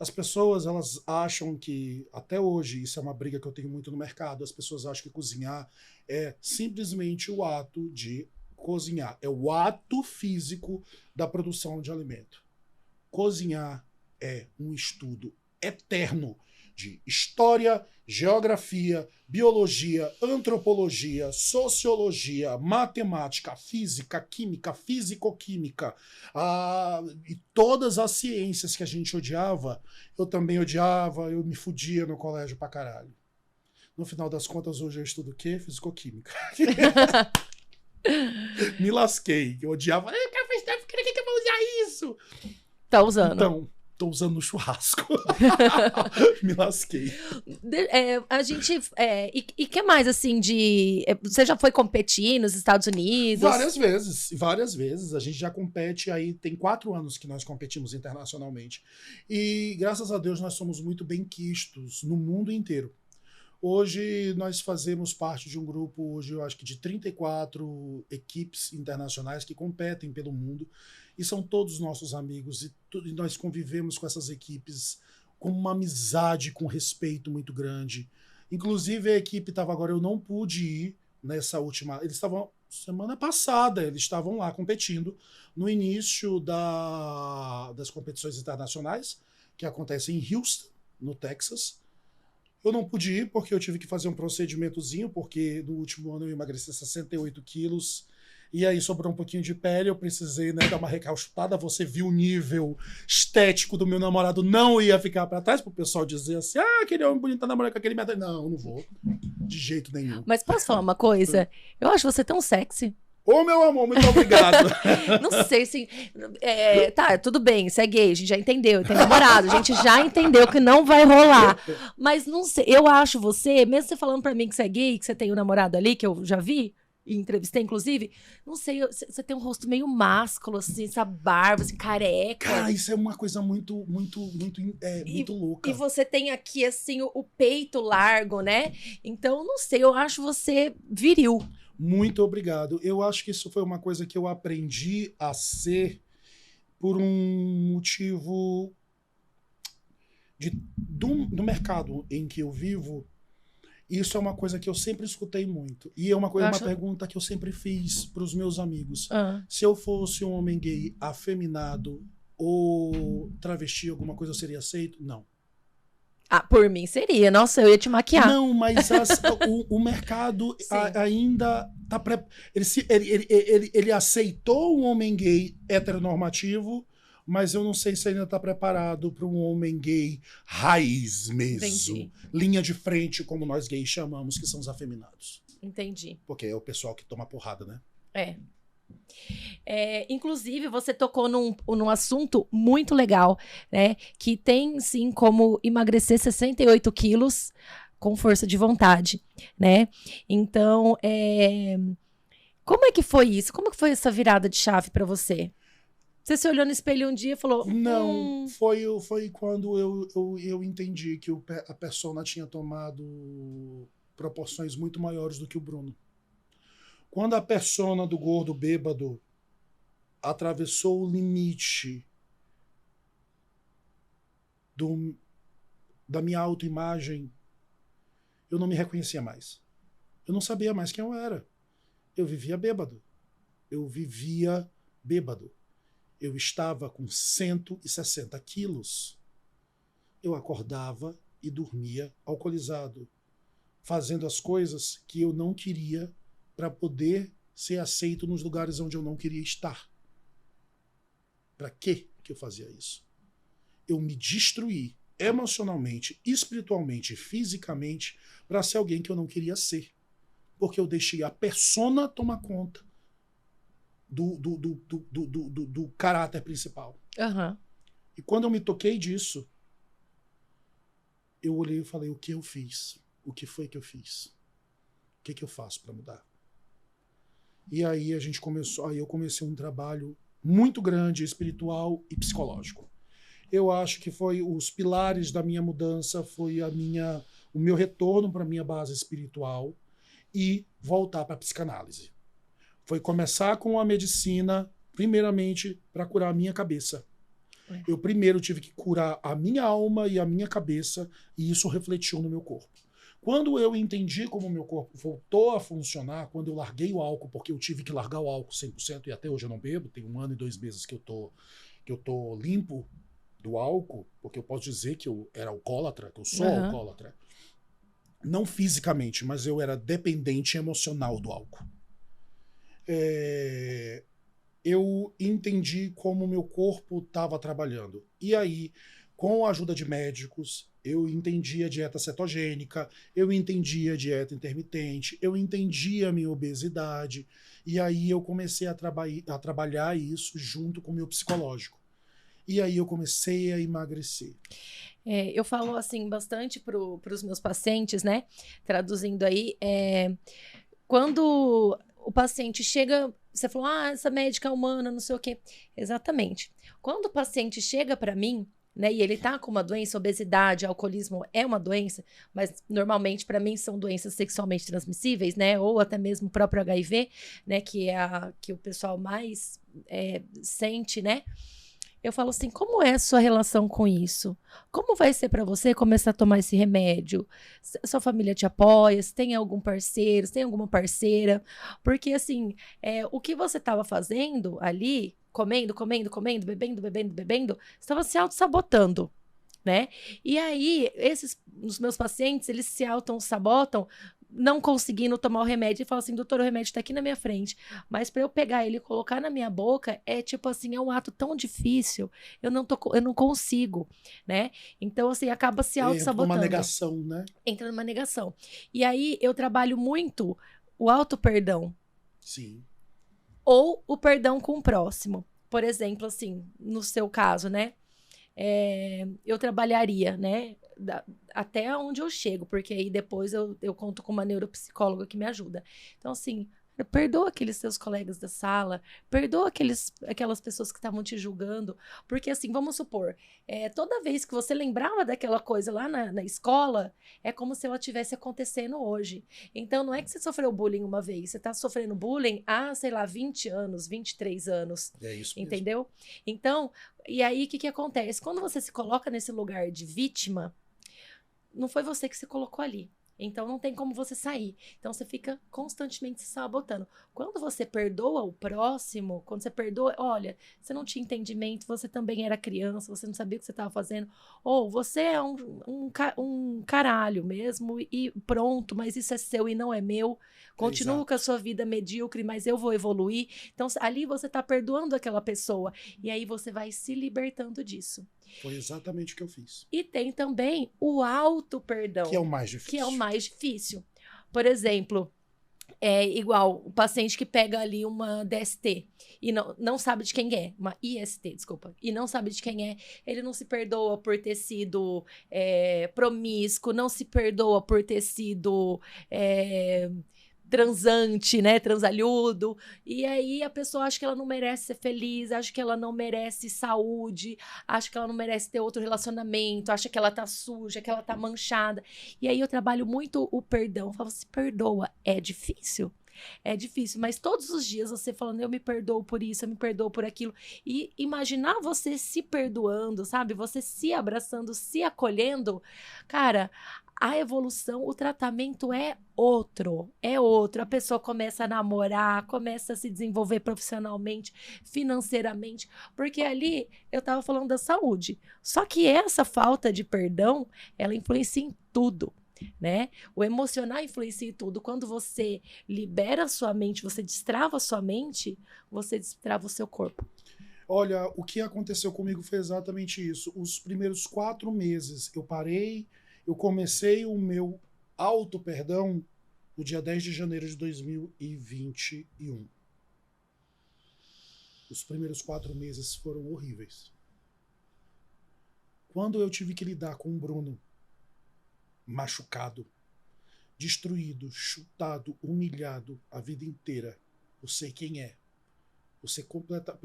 As pessoas, elas acham que, até hoje, isso é uma briga que eu tenho muito no mercado, as pessoas acham que cozinhar é simplesmente o ato de cozinhar. É o ato físico da produção de alimento. Cozinhar é um estudo eterno de história, geografia, biologia, antropologia, sociologia, matemática, física, química, fisicoquímica, e todas as ciências que a gente odiava, eu também odiava, eu me fudia no colégio pra caralho. No final das contas, hoje eu estudo o quê? Fisicoquímica. Me lasquei, eu odiava. Eu vou usar isso? Tá usando. Então, tô usando no churrasco. Me lasquei. A gente... e que mais, assim, de... Você já foi competir nos Estados Unidos? Várias vezes. A gente já compete aí, tem 4 anos que nós competimos internacionalmente. E, graças a Deus, nós somos muito bem quistos no mundo inteiro. Hoje nós fazemos parte de um grupo, hoje eu acho que de 34 equipes internacionais que competem pelo mundo e são todos nossos amigos e nós convivemos com essas equipes com uma amizade, com respeito muito grande. Inclusive a equipe estava agora, eu não pude ir nessa última, eles estavam semana passada, eles estavam lá competindo no início das competições internacionais que acontecem em Houston, no Texas. Eu não pude ir porque eu tive que fazer um procedimentozinho, porque no último ano eu emagreci 68 quilos e aí sobrou um pouquinho de pele, eu precisei, né, dar uma recalchutada. Você viu o nível estético do meu namorado, não ia ficar para trás pro pessoal dizer assim, aquele homem bonito tá namorando com aquele merda. Não vou, de jeito nenhum. Mas posso falar uma coisa? Eu acho você tão sexy. Ô, meu amor, muito obrigado. Não sei se... tá, tudo bem, você é gay, a gente já entendeu, tem namorado, a gente já entendeu que não vai rolar. Mas não sei, eu acho você, mesmo você falando pra mim que você é gay, que você tem um namorado ali, que eu já vi, e entrevistei, inclusive, não sei, você tem um rosto meio másculo, assim, essa barba, assim, careca. Cara, isso é uma coisa muito louca. E você tem aqui, assim, o peito largo, né? Então, não sei, eu acho você viril. Muito obrigado. Eu acho que isso foi uma coisa que eu aprendi a ser por um motivo do mercado em que eu vivo. Isso é uma coisa que eu sempre escutei muito. E é uma pergunta que eu sempre fiz para os meus amigos. Se eu fosse um homem gay afeminado ou travesti, alguma coisa, eu seria aceito? Não. Por mim seria. Nossa, eu ia te maquiar. Não, mas o mercado ainda tá ele aceitou um homem gay heteronormativo, mas eu não sei se ainda está preparado para um homem gay raiz mesmo. Entendi. Linha de frente, como nós gays chamamos, que são os afeminados. Entendi. Porque é o pessoal que toma porrada, né? Inclusive, você tocou num assunto muito legal, né? Que tem, sim, como emagrecer 68 quilos com força de vontade, né? Então, como é que foi isso? Como que foi essa virada de chave para você? Você se olhou no espelho um dia e falou... Não, foi quando eu entendi que a persona tinha tomado proporções muito maiores do que o Bruno. Quando a persona do gordo bêbado atravessou o limite da minha autoimagem, eu não me reconhecia mais. Eu não sabia mais quem eu era. Eu vivia bêbado. Eu estava com 160 quilos. Eu acordava e dormia alcoolizado, fazendo as coisas que eu não queria para poder ser aceito nos lugares onde eu não queria estar. Para que eu fazia isso? Eu me destruí emocionalmente, espiritualmente, fisicamente, para ser alguém que eu não queria ser. Porque eu deixei a persona tomar conta do caráter principal. Uhum. E quando eu me toquei disso, eu olhei e falei, o que eu fiz? O que foi que eu fiz? O que eu faço para mudar? E aí eu comecei um trabalho muito grande, espiritual e psicológico. Eu acho que foi os pilares da minha mudança, foi o meu retorno para a minha base espiritual e voltar para a psicanálise. Foi começar com a medicina, primeiramente, para curar a minha cabeça. Eu primeiro tive que curar a minha alma e a minha cabeça, e isso refletiu no meu corpo. Quando eu entendi como o meu corpo voltou a funcionar, quando eu larguei o álcool, porque eu tive que largar o álcool 100%, e até hoje eu não bebo, tem 1 ano e 2 meses que eu tô limpo do álcool, porque eu posso dizer que eu era alcoólatra, que eu sou alcoólatra. Não fisicamente, mas eu era dependente emocional do álcool. Eu entendi como o meu corpo estava trabalhando. E aí, com a ajuda de médicos, eu entendi a dieta cetogênica, eu entendi a dieta intermitente, eu entendi a minha obesidade, e aí eu comecei a trabalhar isso junto com o meu psicológico. E aí eu comecei a emagrecer. Eu falo assim bastante para os meus pacientes, né? Traduzindo aí, quando o paciente chega, você falou, essa médica é humana, não sei o quê. Exatamente. Quando o paciente chega para mim, né, e ele tá com uma doença, obesidade, alcoolismo é uma doença, mas normalmente para mim são doenças sexualmente transmissíveis, né, ou até mesmo o próprio HIV, né, que é que o pessoal mais sente, né? Eu falo assim, como é a sua relação com isso? Como vai ser para você começar a tomar esse remédio? Sua família te apoia? Se tem algum parceiro? Se tem alguma parceira? Porque, assim, o que você estava fazendo ali, comendo, bebendo, estava se auto-sabotando, né? E aí, os meus pacientes, eles se auto-sabotam não conseguindo tomar o remédio e fala assim, doutor, o remédio tá aqui na minha frente, mas para eu pegar ele e colocar na minha boca, tipo assim, é um ato tão difícil, eu não consigo, né? Então, assim, acaba se auto-sabotando. Entra numa negação, né? Entra numa negação. E aí, eu trabalho muito o auto-perdão. Sim. Ou o perdão com o próximo. Por exemplo, assim, no seu caso, né? Eu trabalharia, né? Até onde eu chego, porque aí depois eu conto com uma neuropsicóloga que me ajuda. Então, assim, perdoa aqueles seus colegas da sala, perdoa aquelas pessoas que estavam te julgando, porque assim, vamos supor, toda vez que você lembrava daquela coisa lá na escola, é como se ela tivesse acontecendo hoje. Então, não é que você sofreu bullying uma vez, você está sofrendo bullying há, sei lá, 20 anos, 23 anos. É isso mesmo. Entendeu? Então, e aí o que acontece? Quando você se coloca nesse lugar de vítima, não foi você que se colocou ali. Então, não tem como você sair. Então, você fica constantemente se sabotando. Quando você perdoa o próximo, quando você perdoa, olha, você não tinha entendimento, você também era criança, você não sabia o que você estava fazendo, ou você é um caralho mesmo e pronto, mas isso é seu e não é meu. Continua com a sua vida medíocre, mas eu vou evoluir. Então, ali você está perdoando aquela pessoa. E aí você vai se libertando disso. Foi exatamente o que eu fiz. E tem também o auto-perdão. Que é o mais difícil. Que é o mais difícil. Por exemplo, igual o paciente que pega ali uma DST e não sabe de quem é, uma IST, desculpa, e não sabe de quem é, ele não se perdoa por ter sido promíscuo, não se perdoa por ter sido transante, né, transalhudo, e aí a pessoa acha que ela não merece ser feliz, acha que ela não merece saúde, acha que ela não merece ter outro relacionamento, acha que ela tá suja, que ela tá manchada, e aí eu trabalho muito o perdão, eu falo, se perdoa, é difícil, mas todos os dias você falando, eu me perdoo por isso, eu me perdoo por aquilo, e imaginar você se perdoando, sabe, você se abraçando, se acolhendo, cara, a evolução, o tratamento é outro, a pessoa começa a namorar, começa a se desenvolver profissionalmente, financeiramente, porque ali eu estava falando da saúde, só que essa falta de perdão, ela influencia em tudo. né? O emocional influencia em tudo. Quando você libera a sua mente, você destrava a sua mente, você destrava o seu corpo. Olha, o que aconteceu comigo foi exatamente isso. Os primeiros 4 meses eu parei, eu comecei o meu auto-perdão no dia 10 de janeiro de 2021. Os primeiros 4 meses foram horríveis. Quando eu tive que lidar com o Bruno machucado, destruído, chutado, humilhado a vida inteira, por ser quem é, por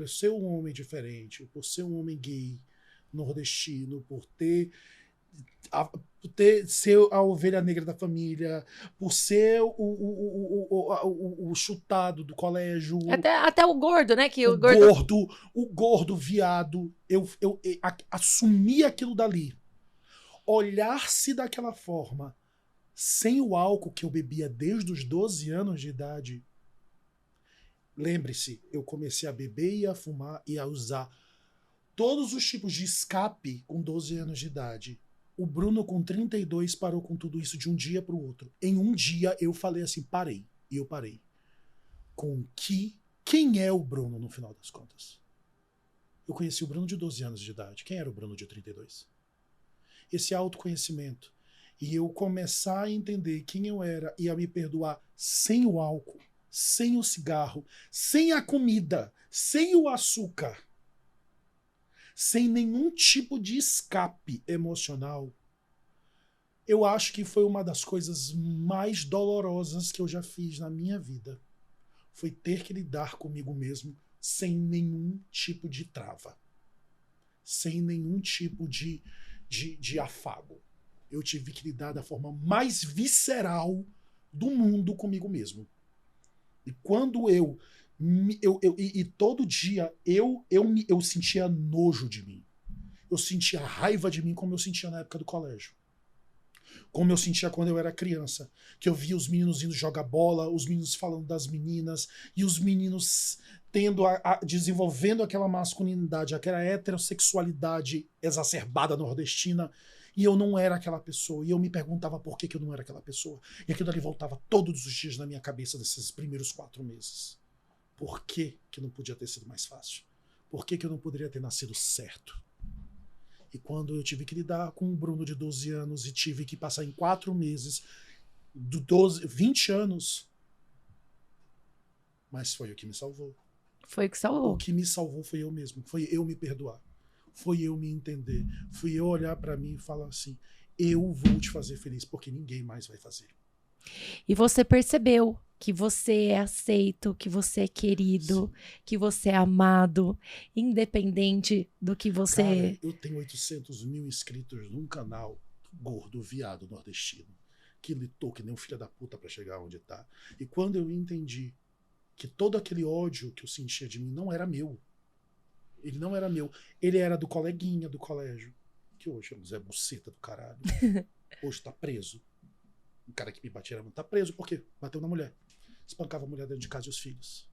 ser um homem diferente, por ser um homem gay, nordestino, por ser a ovelha negra da família, por ser o chutado do colégio. Até o gordo, né? Que o gordo, viado. Eu assumi aquilo dali. Olhar-se daquela forma, sem o álcool que eu bebia desde os 12 anos de idade. Lembre-se, eu comecei a beber e a fumar e a usar todos os tipos de escape com 12 anos de idade. O Bruno, com 32, parou com tudo isso de um dia para o outro. Em um dia, eu falei assim, parei. E eu parei. Quem é o Bruno, no final das contas? Eu conheci o Bruno de 12 anos de idade. Quem era o Bruno de 32? Esse autoconhecimento. E eu começar a entender quem eu era e a me perdoar sem o álcool, sem o cigarro, sem a comida, sem o açúcar, sem nenhum tipo de escape emocional, eu acho que foi uma das coisas mais dolorosas que eu já fiz na minha vida. Foi ter que lidar comigo mesmo sem nenhum tipo de trava, sem nenhum tipo de afago. Eu tive que lidar da forma mais visceral do mundo comigo mesmo. E quando todo dia eu sentia nojo de mim. Eu sentia raiva de mim como eu sentia na época do colégio. Como eu sentia quando eu era criança. Que eu via os meninos indo jogar bola, os meninos falando das meninas, e os meninos desenvolvendo aquela masculinidade, aquela heterossexualidade exacerbada nordestina. E eu não era aquela pessoa. E eu me perguntava por que eu não era aquela pessoa. E aquilo ali voltava todos os dias na minha cabeça desses primeiros 4 meses. Por que não podia ter sido mais fácil? Por que eu não poderia ter nascido certo? E quando eu tive que lidar com um Bruno de 12 anos e tive que passar em 4 meses, 20 anos, mas foi o que me salvou. Foi o que salvou. O que me salvou foi eu mesmo. Foi eu me perdoar. Foi eu me entender. Fui eu olhar pra mim e falar assim, eu vou te fazer feliz, porque ninguém mais vai fazer. E você percebeu que você é aceito, que você é querido, sim, que você é amado, independente do que você... Cara, eu tenho 800 mil inscritos num canal gordo, viado, nordestino, que lutou que nem um filho da puta pra chegar onde tá. E quando eu entendi que todo aquele ódio que eu sentia de mim não era meu, ele não era meu, ele era do coleguinha do colégio, que hoje é um Zé Buceta do caralho, hoje tá preso. O cara que me batia tá preso, por quê? Bateu na mulher. Espancava a mulher dentro de casa e os filhos.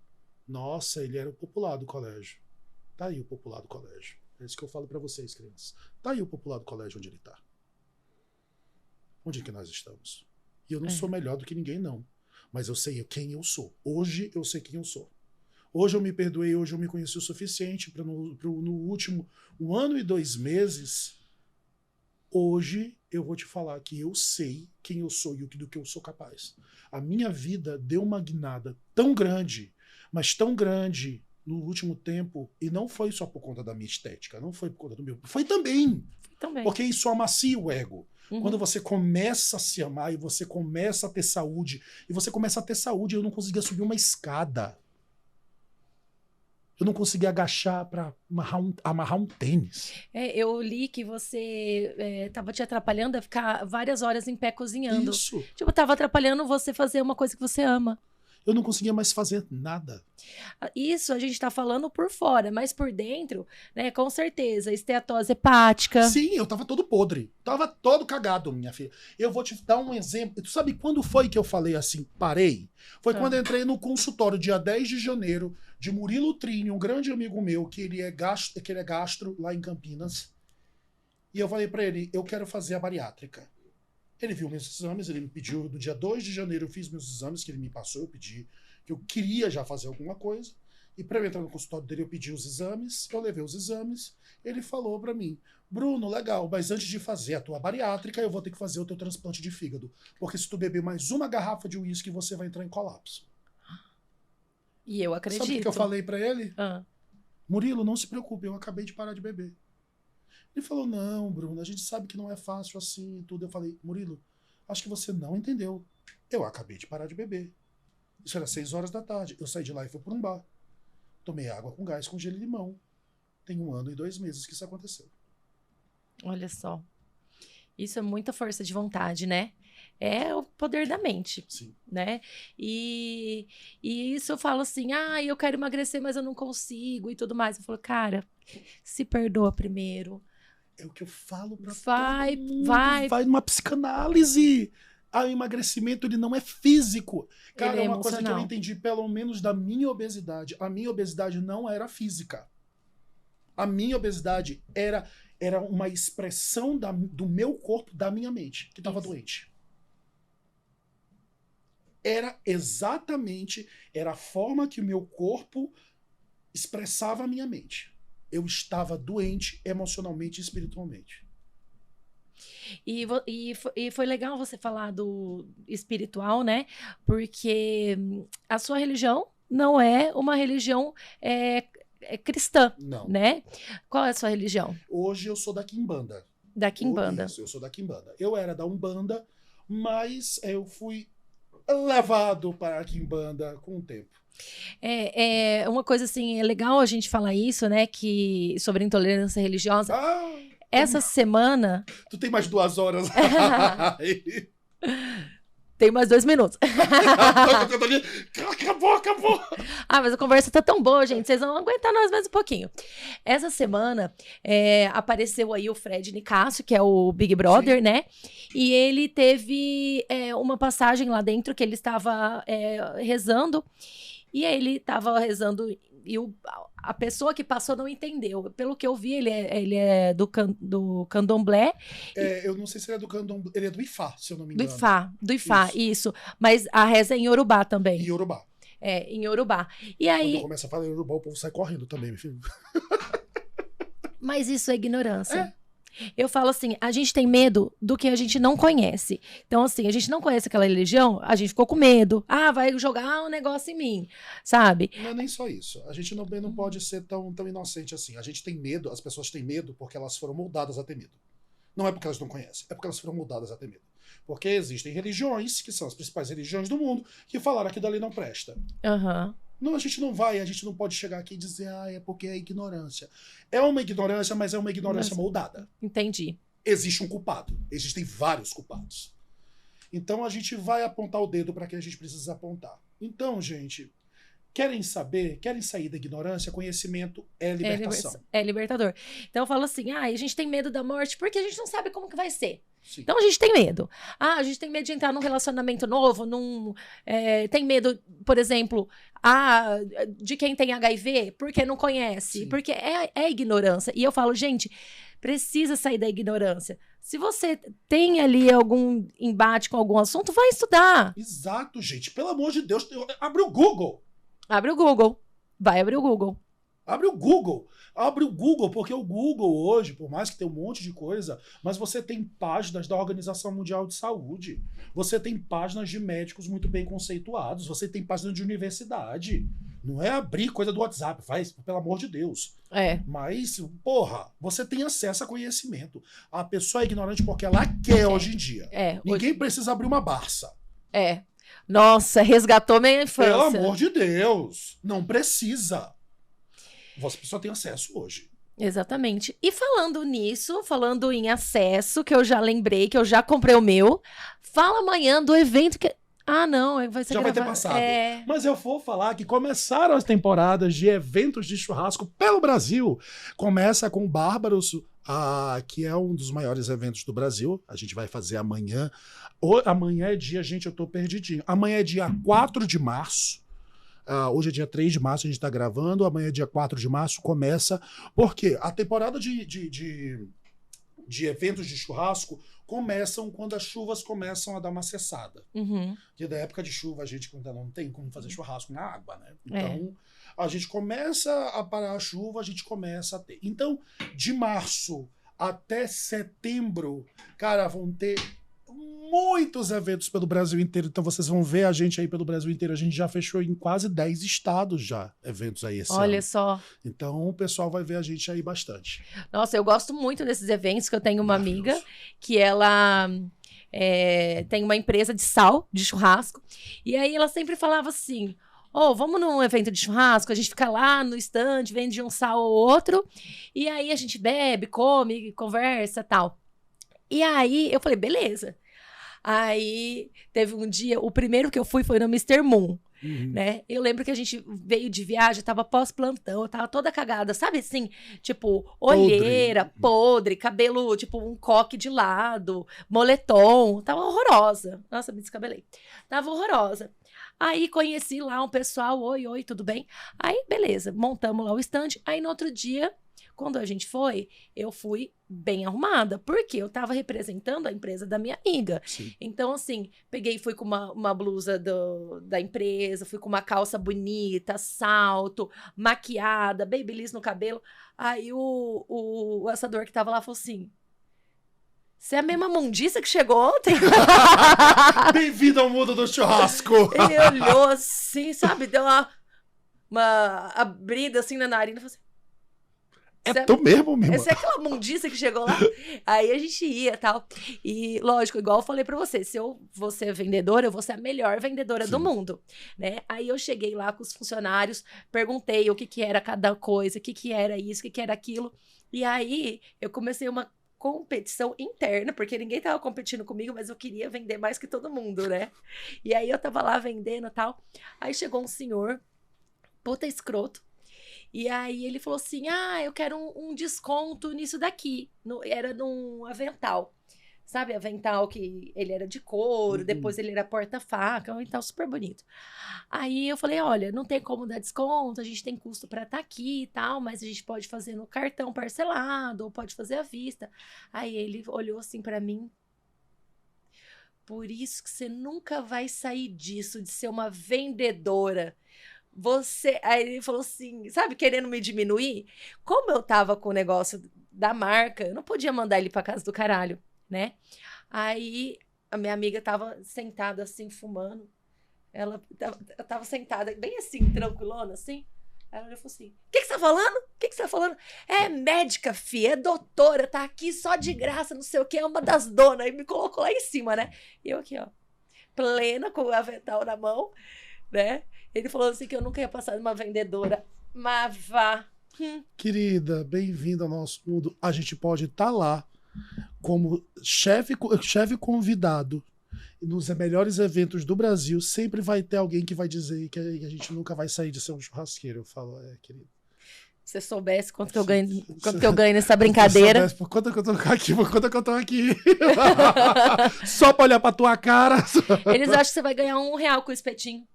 Nossa, ele era o popular do colégio. Tá aí o popular do colégio. É isso que eu falo pra vocês, crianças. Tá aí o popular do colégio onde ele tá. Onde é que nós estamos? E eu não sou melhor do que ninguém, não. Mas eu sei quem eu sou. Hoje eu sei quem eu sou. Hoje eu me perdoei, hoje eu me conheci o suficiente para no último 1 ano e 2 meses, hoje eu vou te falar que eu sei quem eu sou e do que eu sou capaz. A minha vida deu uma guinada tão grande, mas tão grande no último tempo, e não foi só por conta da minha estética, não foi por conta do meu... Foi também. Porque isso amacia o ego. Uhum. Quando você começa a se amar e você começa a ter saúde, eu não conseguia subir uma escada. Eu não conseguia agachar para amarrar um tênis. Eu li que você estava te atrapalhando a ficar várias horas em pé cozinhando. Isso. Tipo, estava atrapalhando você fazer uma coisa que você ama. Eu não conseguia mais fazer nada. Isso a gente tá falando por fora, mas por dentro, né, com certeza, esteatose hepática. Sim, eu tava todo podre. Tava todo cagado, minha filha. Eu vou te dar um exemplo. Tu sabe quando foi que eu falei assim, parei? Foi quando eu entrei no consultório, dia 10 de janeiro, de Murilo Trini, um grande amigo meu, que ele é gastro lá em Campinas. E eu falei pra ele, eu quero fazer a bariátrica. Ele viu meus exames, ele me pediu, no dia 2 de janeiro eu fiz meus exames, que ele me passou, eu pedi que eu queria já fazer alguma coisa. E para eu entrar no consultório dele, eu pedi os exames, eu levei os exames, ele falou para mim, Bruno, legal, mas antes de fazer a tua bariátrica, eu vou ter que fazer o teu transplante de fígado. Porque se tu beber mais uma garrafa de uísque, você vai entrar em colapso. E eu acredito. Sabe o que eu falei para ele? Ah. Murilo, não se preocupe, eu acabei de parar de beber. Ele falou, não, Bruno, a gente sabe que não é fácil assim e tudo. Eu falei, Murilo, acho que você não entendeu. Eu acabei de parar de beber. Isso era 6 horas da tarde. Eu saí de lá e fui para um bar. Tomei água com gás, com gelo e limão. Tem 1 ano e 2 meses que isso aconteceu. Olha só. Isso é muita força de vontade, né? É o poder da mente. Sim. Né? E isso eu falo assim, eu quero emagrecer, mas eu não consigo e tudo mais. Eu falo, cara, se perdoa primeiro. É o que eu falo pra Vai, todo mundo. vai. Vai numa psicanálise. O emagrecimento, ele não é físico. Cara, Ele é uma coisa que eu emocional. entendi, pelo menos da minha obesidade. A minha obesidade não era física. A minha obesidade era uma expressão do meu corpo, da minha mente, que estava doente. Era a forma que o meu corpo expressava a minha mente. Eu estava doente emocionalmente e espiritualmente. E foi legal você falar do espiritual, né? Porque a sua religião não é uma religião cristã, Não. né? Qual é a sua religião? Hoje eu sou da Quimbanda. Da Quimbanda. Isso, eu sou da Quimbanda. Eu era da Umbanda, mas eu fui levado para a Quimbanda com o tempo. É uma coisa assim, é legal a gente falar isso, né? Que sobre intolerância religiosa. Essa semana. Tu tem mais 2 horas. Tem mais 2 minutos. Acabou. Mas a conversa tá tão boa, gente. Vocês vão aguentar nós mais um pouquinho. Essa semana apareceu aí o Fred Nicásio, que é o Big Brother, Sim. né? E ele teve uma passagem lá dentro que ele estava rezando. E aí ele estava rezando e a pessoa que passou não entendeu. Pelo que eu vi, ele é do candomblé. Eu não sei se ele é do candomblé, ele é do Ifá, se eu não me engano. Do Ifá, isso. Mas a reza é em Yorubá também. Em Yorubá. Em Yorubá. E aí... Quando começa a falar Yorubá, o povo sai correndo também, meu filho. Mas isso é ignorância. Eu falo assim, a gente tem medo do que a gente não conhece. Então, assim, a gente não conhece aquela religião, a gente ficou com medo. Vai jogar um negócio em mim, sabe? Não é nem só isso. A gente não pode ser tão inocente assim. A gente tem medo, as pessoas têm medo porque elas foram moldadas a ter medo. Não é porque elas não conhecem, é porque elas foram moldadas a ter medo. Porque existem religiões, que são as principais religiões do mundo, que falaram que dali não presta. Aham. Não, a gente não pode chegar aqui e dizer, é porque é ignorância. É uma ignorância, mas é uma ignorância moldada. Entendi. Existe um culpado. Existem vários culpados. Então a gente vai apontar o dedo para quem a gente precisa apontar. Então, gente, querem sair da ignorância? Conhecimento é libertação. É libertador. Então eu falo assim, a gente tem medo da morte porque a gente não sabe como que vai ser. Sim. Então a gente tem medo. A gente tem medo de entrar num relacionamento novo, tem medo, por exemplo, de quem tem HIV, porque não conhece, Sim. porque é ignorância. E eu falo, gente, precisa sair da ignorância. Se você tem ali algum embate com algum assunto, vai estudar. Exato, gente. Pelo amor de Deus, abre o Google. Abre o Google. Vai abrir o Google. Abre o Google. Abre o Google, porque o Google hoje, por mais que tenha um monte de coisa, mas você tem páginas da Organização Mundial de Saúde. Você tem páginas de médicos muito bem conceituados. Você tem páginas de universidade. Não é abrir coisa do WhatsApp, faz, pelo amor de Deus. Mas, você tem acesso a conhecimento. A pessoa é ignorante porque ela quer hoje em dia. Ninguém precisa abrir uma Barça. Nossa, resgatou minha infância. Pelo amor de Deus. Não precisa. Você só tem acesso hoje. Exatamente. E falando nisso, falando em acesso, que eu já lembrei, que eu já comprei o meu, fala amanhã do evento que... não, vai ser já vai ter passado. Mas eu vou falar que começaram as temporadas de eventos de churrasco pelo Brasil. Começa com o Bárbaros, que é um dos maiores eventos do Brasil. A gente vai fazer amanhã. Amanhã é dia, gente, eu tô perdidinho. Amanhã é dia 4 de março. Hoje é dia 3 de março, a gente está gravando. Amanhã é dia 4 de março, começa. Por quê? A temporada de de eventos de churrasco começam quando as chuvas começam a dar uma cessada. Porque da época de chuva a gente ainda não tem como fazer churrasco na água, né? Então a gente começa a parar a chuva, a gente começa a ter. Então, de março até setembro, cara, vão ter muitos eventos pelo Brasil inteiro. Então vocês vão ver a gente aí pelo Brasil inteiro. A gente já fechou em quase 10 estados já, eventos aí esse ano. Olha só. Então o pessoal vai ver a gente aí bastante. Nossa, eu gosto muito desses eventos, que eu tenho uma amiga que ela tem uma empresa de sal, de churrasco. E aí ela sempre falava assim, vamos num evento de churrasco, a gente fica lá no stand, vende um sal ou outro, e aí a gente bebe, come, conversa, tal. E aí eu falei, beleza. Aí teve um dia, o primeiro que eu fui foi no Mr. Moon, né? Eu lembro que a gente veio de viagem, tava pós-plantão, eu tava toda cagada, sabe assim? Tipo, olheira, podre, cabelo, tipo, um coque de lado, moletom, tava horrorosa. Nossa, me descabelei. Tava horrorosa. Aí conheci lá um pessoal, oi, tudo bem? Aí, beleza, montamos lá o stand. Aí no outro dia, quando a gente foi, eu fui bem arrumada, porque eu tava representando a empresa da minha amiga. Sim. Então, assim, fui com uma blusa da empresa, fui com uma calça bonita, salto, maquiada, babyliss no cabelo. Aí o assador que tava lá falou assim, você é a mesma mundiça que chegou ontem? Bem-vindo ao mundo do churrasco! Ele olhou assim, sabe? Deu uma abrida assim na narina e falou assim, tu mesmo? Essa é aquela mundiça que chegou lá? Aí a gente ia e tal. E, lógico, igual eu falei pra você, se eu vou ser vendedora, eu vou ser a melhor vendedora do mundo, né? Aí eu cheguei lá com os funcionários, perguntei o que era cada coisa, o que era isso, o que era aquilo. E aí eu comecei uma competição interna, porque ninguém tava competindo comigo, mas eu queria vender mais que todo mundo, né? E aí eu tava lá vendendo e tal. Aí chegou um senhor, puta escroto, e aí ele falou assim, eu quero um desconto nisso daqui. Era num avental. Sabe, avental que ele era de couro, depois ele era porta-faca, um avental super bonito. Aí eu falei, olha, não tem como dar desconto, a gente tem custo para estar aqui e tal, mas a gente pode fazer no cartão parcelado, ou pode fazer à vista. Aí ele olhou assim para mim, por isso que você nunca vai sair disso, de ser uma vendedora. Aí ele falou assim, sabe, querendo me diminuir? Como eu tava com o negócio da marca, eu não podia mandar ele pra casa do caralho, né? Aí a minha amiga tava sentada assim, fumando. Ela tava sentada bem assim, tranquilona, assim. Aí ela falou assim, o que você tá falando? O que você tá falando? É médica, filha, é doutora, tá aqui só de graça, não sei o que, é uma das donas. Aí me colocou lá em cima, né? E eu aqui, ó, plena, com o avental na mão, né? Ele falou assim que eu nunca ia passar de uma vendedora, mas vá. Querida, bem-vinda ao nosso mundo. A gente pode estar lá como chefe convidado nos melhores eventos do Brasil. Sempre vai ter alguém que vai dizer que a gente nunca vai sair de ser um churrasqueiro. Eu falo, querido. Se você soubesse quanto que eu ganho nessa brincadeira. Se quanto que eu tô aqui, por quanto que eu tô aqui. Só pra olhar pra tua cara. Eles acham que você vai ganhar R$1 com o espetinho.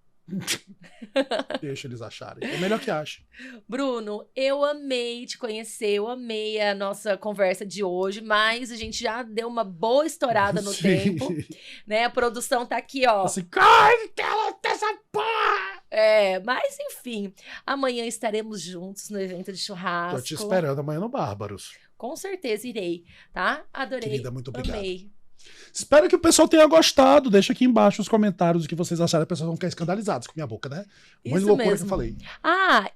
Deixa eles acharem. É melhor que achem. Bruno, eu amei te conhecer, eu amei a nossa conversa de hoje, mas a gente já deu uma boa estourada no tempo, né? A produção tá aqui, ó. Assim, corta essa porra! Mas enfim, amanhã estaremos juntos no evento de churrasco. Tô te esperando amanhã no Bárbaros. Com certeza irei, tá? Adorei. Querida, muito obrigado. Amei. Espero que o pessoal tenha gostado. Deixa aqui embaixo os comentários o que vocês acharam. As pessoas vão ficar escandalizadas com minha boca, né? Muita loucura mesmo que eu falei.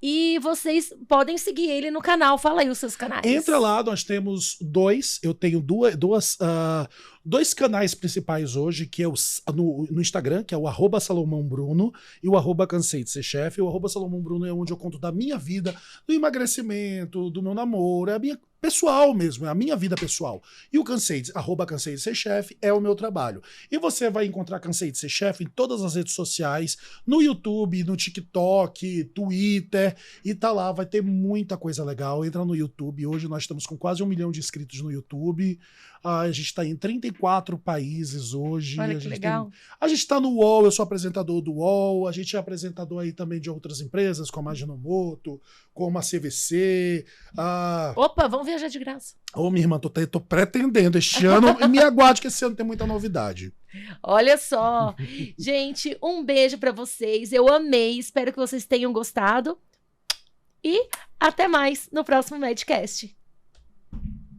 E vocês podem seguir ele no canal. Fala aí os seus canais. Entra lá, nós temos dois. Eu tenho dois canais principais hoje, que é no Instagram, que é o @SalomãoBruno e o @Cansei de Ser Chefe. O @SalomãoBruno é onde eu conto da minha vida, do emagrecimento, do meu namoro, é a minha pessoal mesmo, é a minha vida pessoal. E o Cansei de Ser Chefe é o meu trabalho. E você vai encontrar Cansei de Ser Chefe em todas as redes sociais, no YouTube, no TikTok, Twitter, e tá lá, vai ter muita coisa legal. Entra no YouTube, hoje nós estamos com quase 1 milhão de inscritos no YouTube. A gente está em 4 países hoje. Olha que legal. A gente está no UOL, eu sou apresentador do UOL, a gente é apresentador aí também de outras empresas, como a Ajinomoto, como a CVC. Opa, vamos viajar de graça. Ô, minha irmã, tô pretendendo este ano, e me aguarde que esse ano tem muita novidade. Olha só. Gente, um beijo para vocês. Eu amei, espero que vocês tenham gostado. E até mais no próximo Medcast.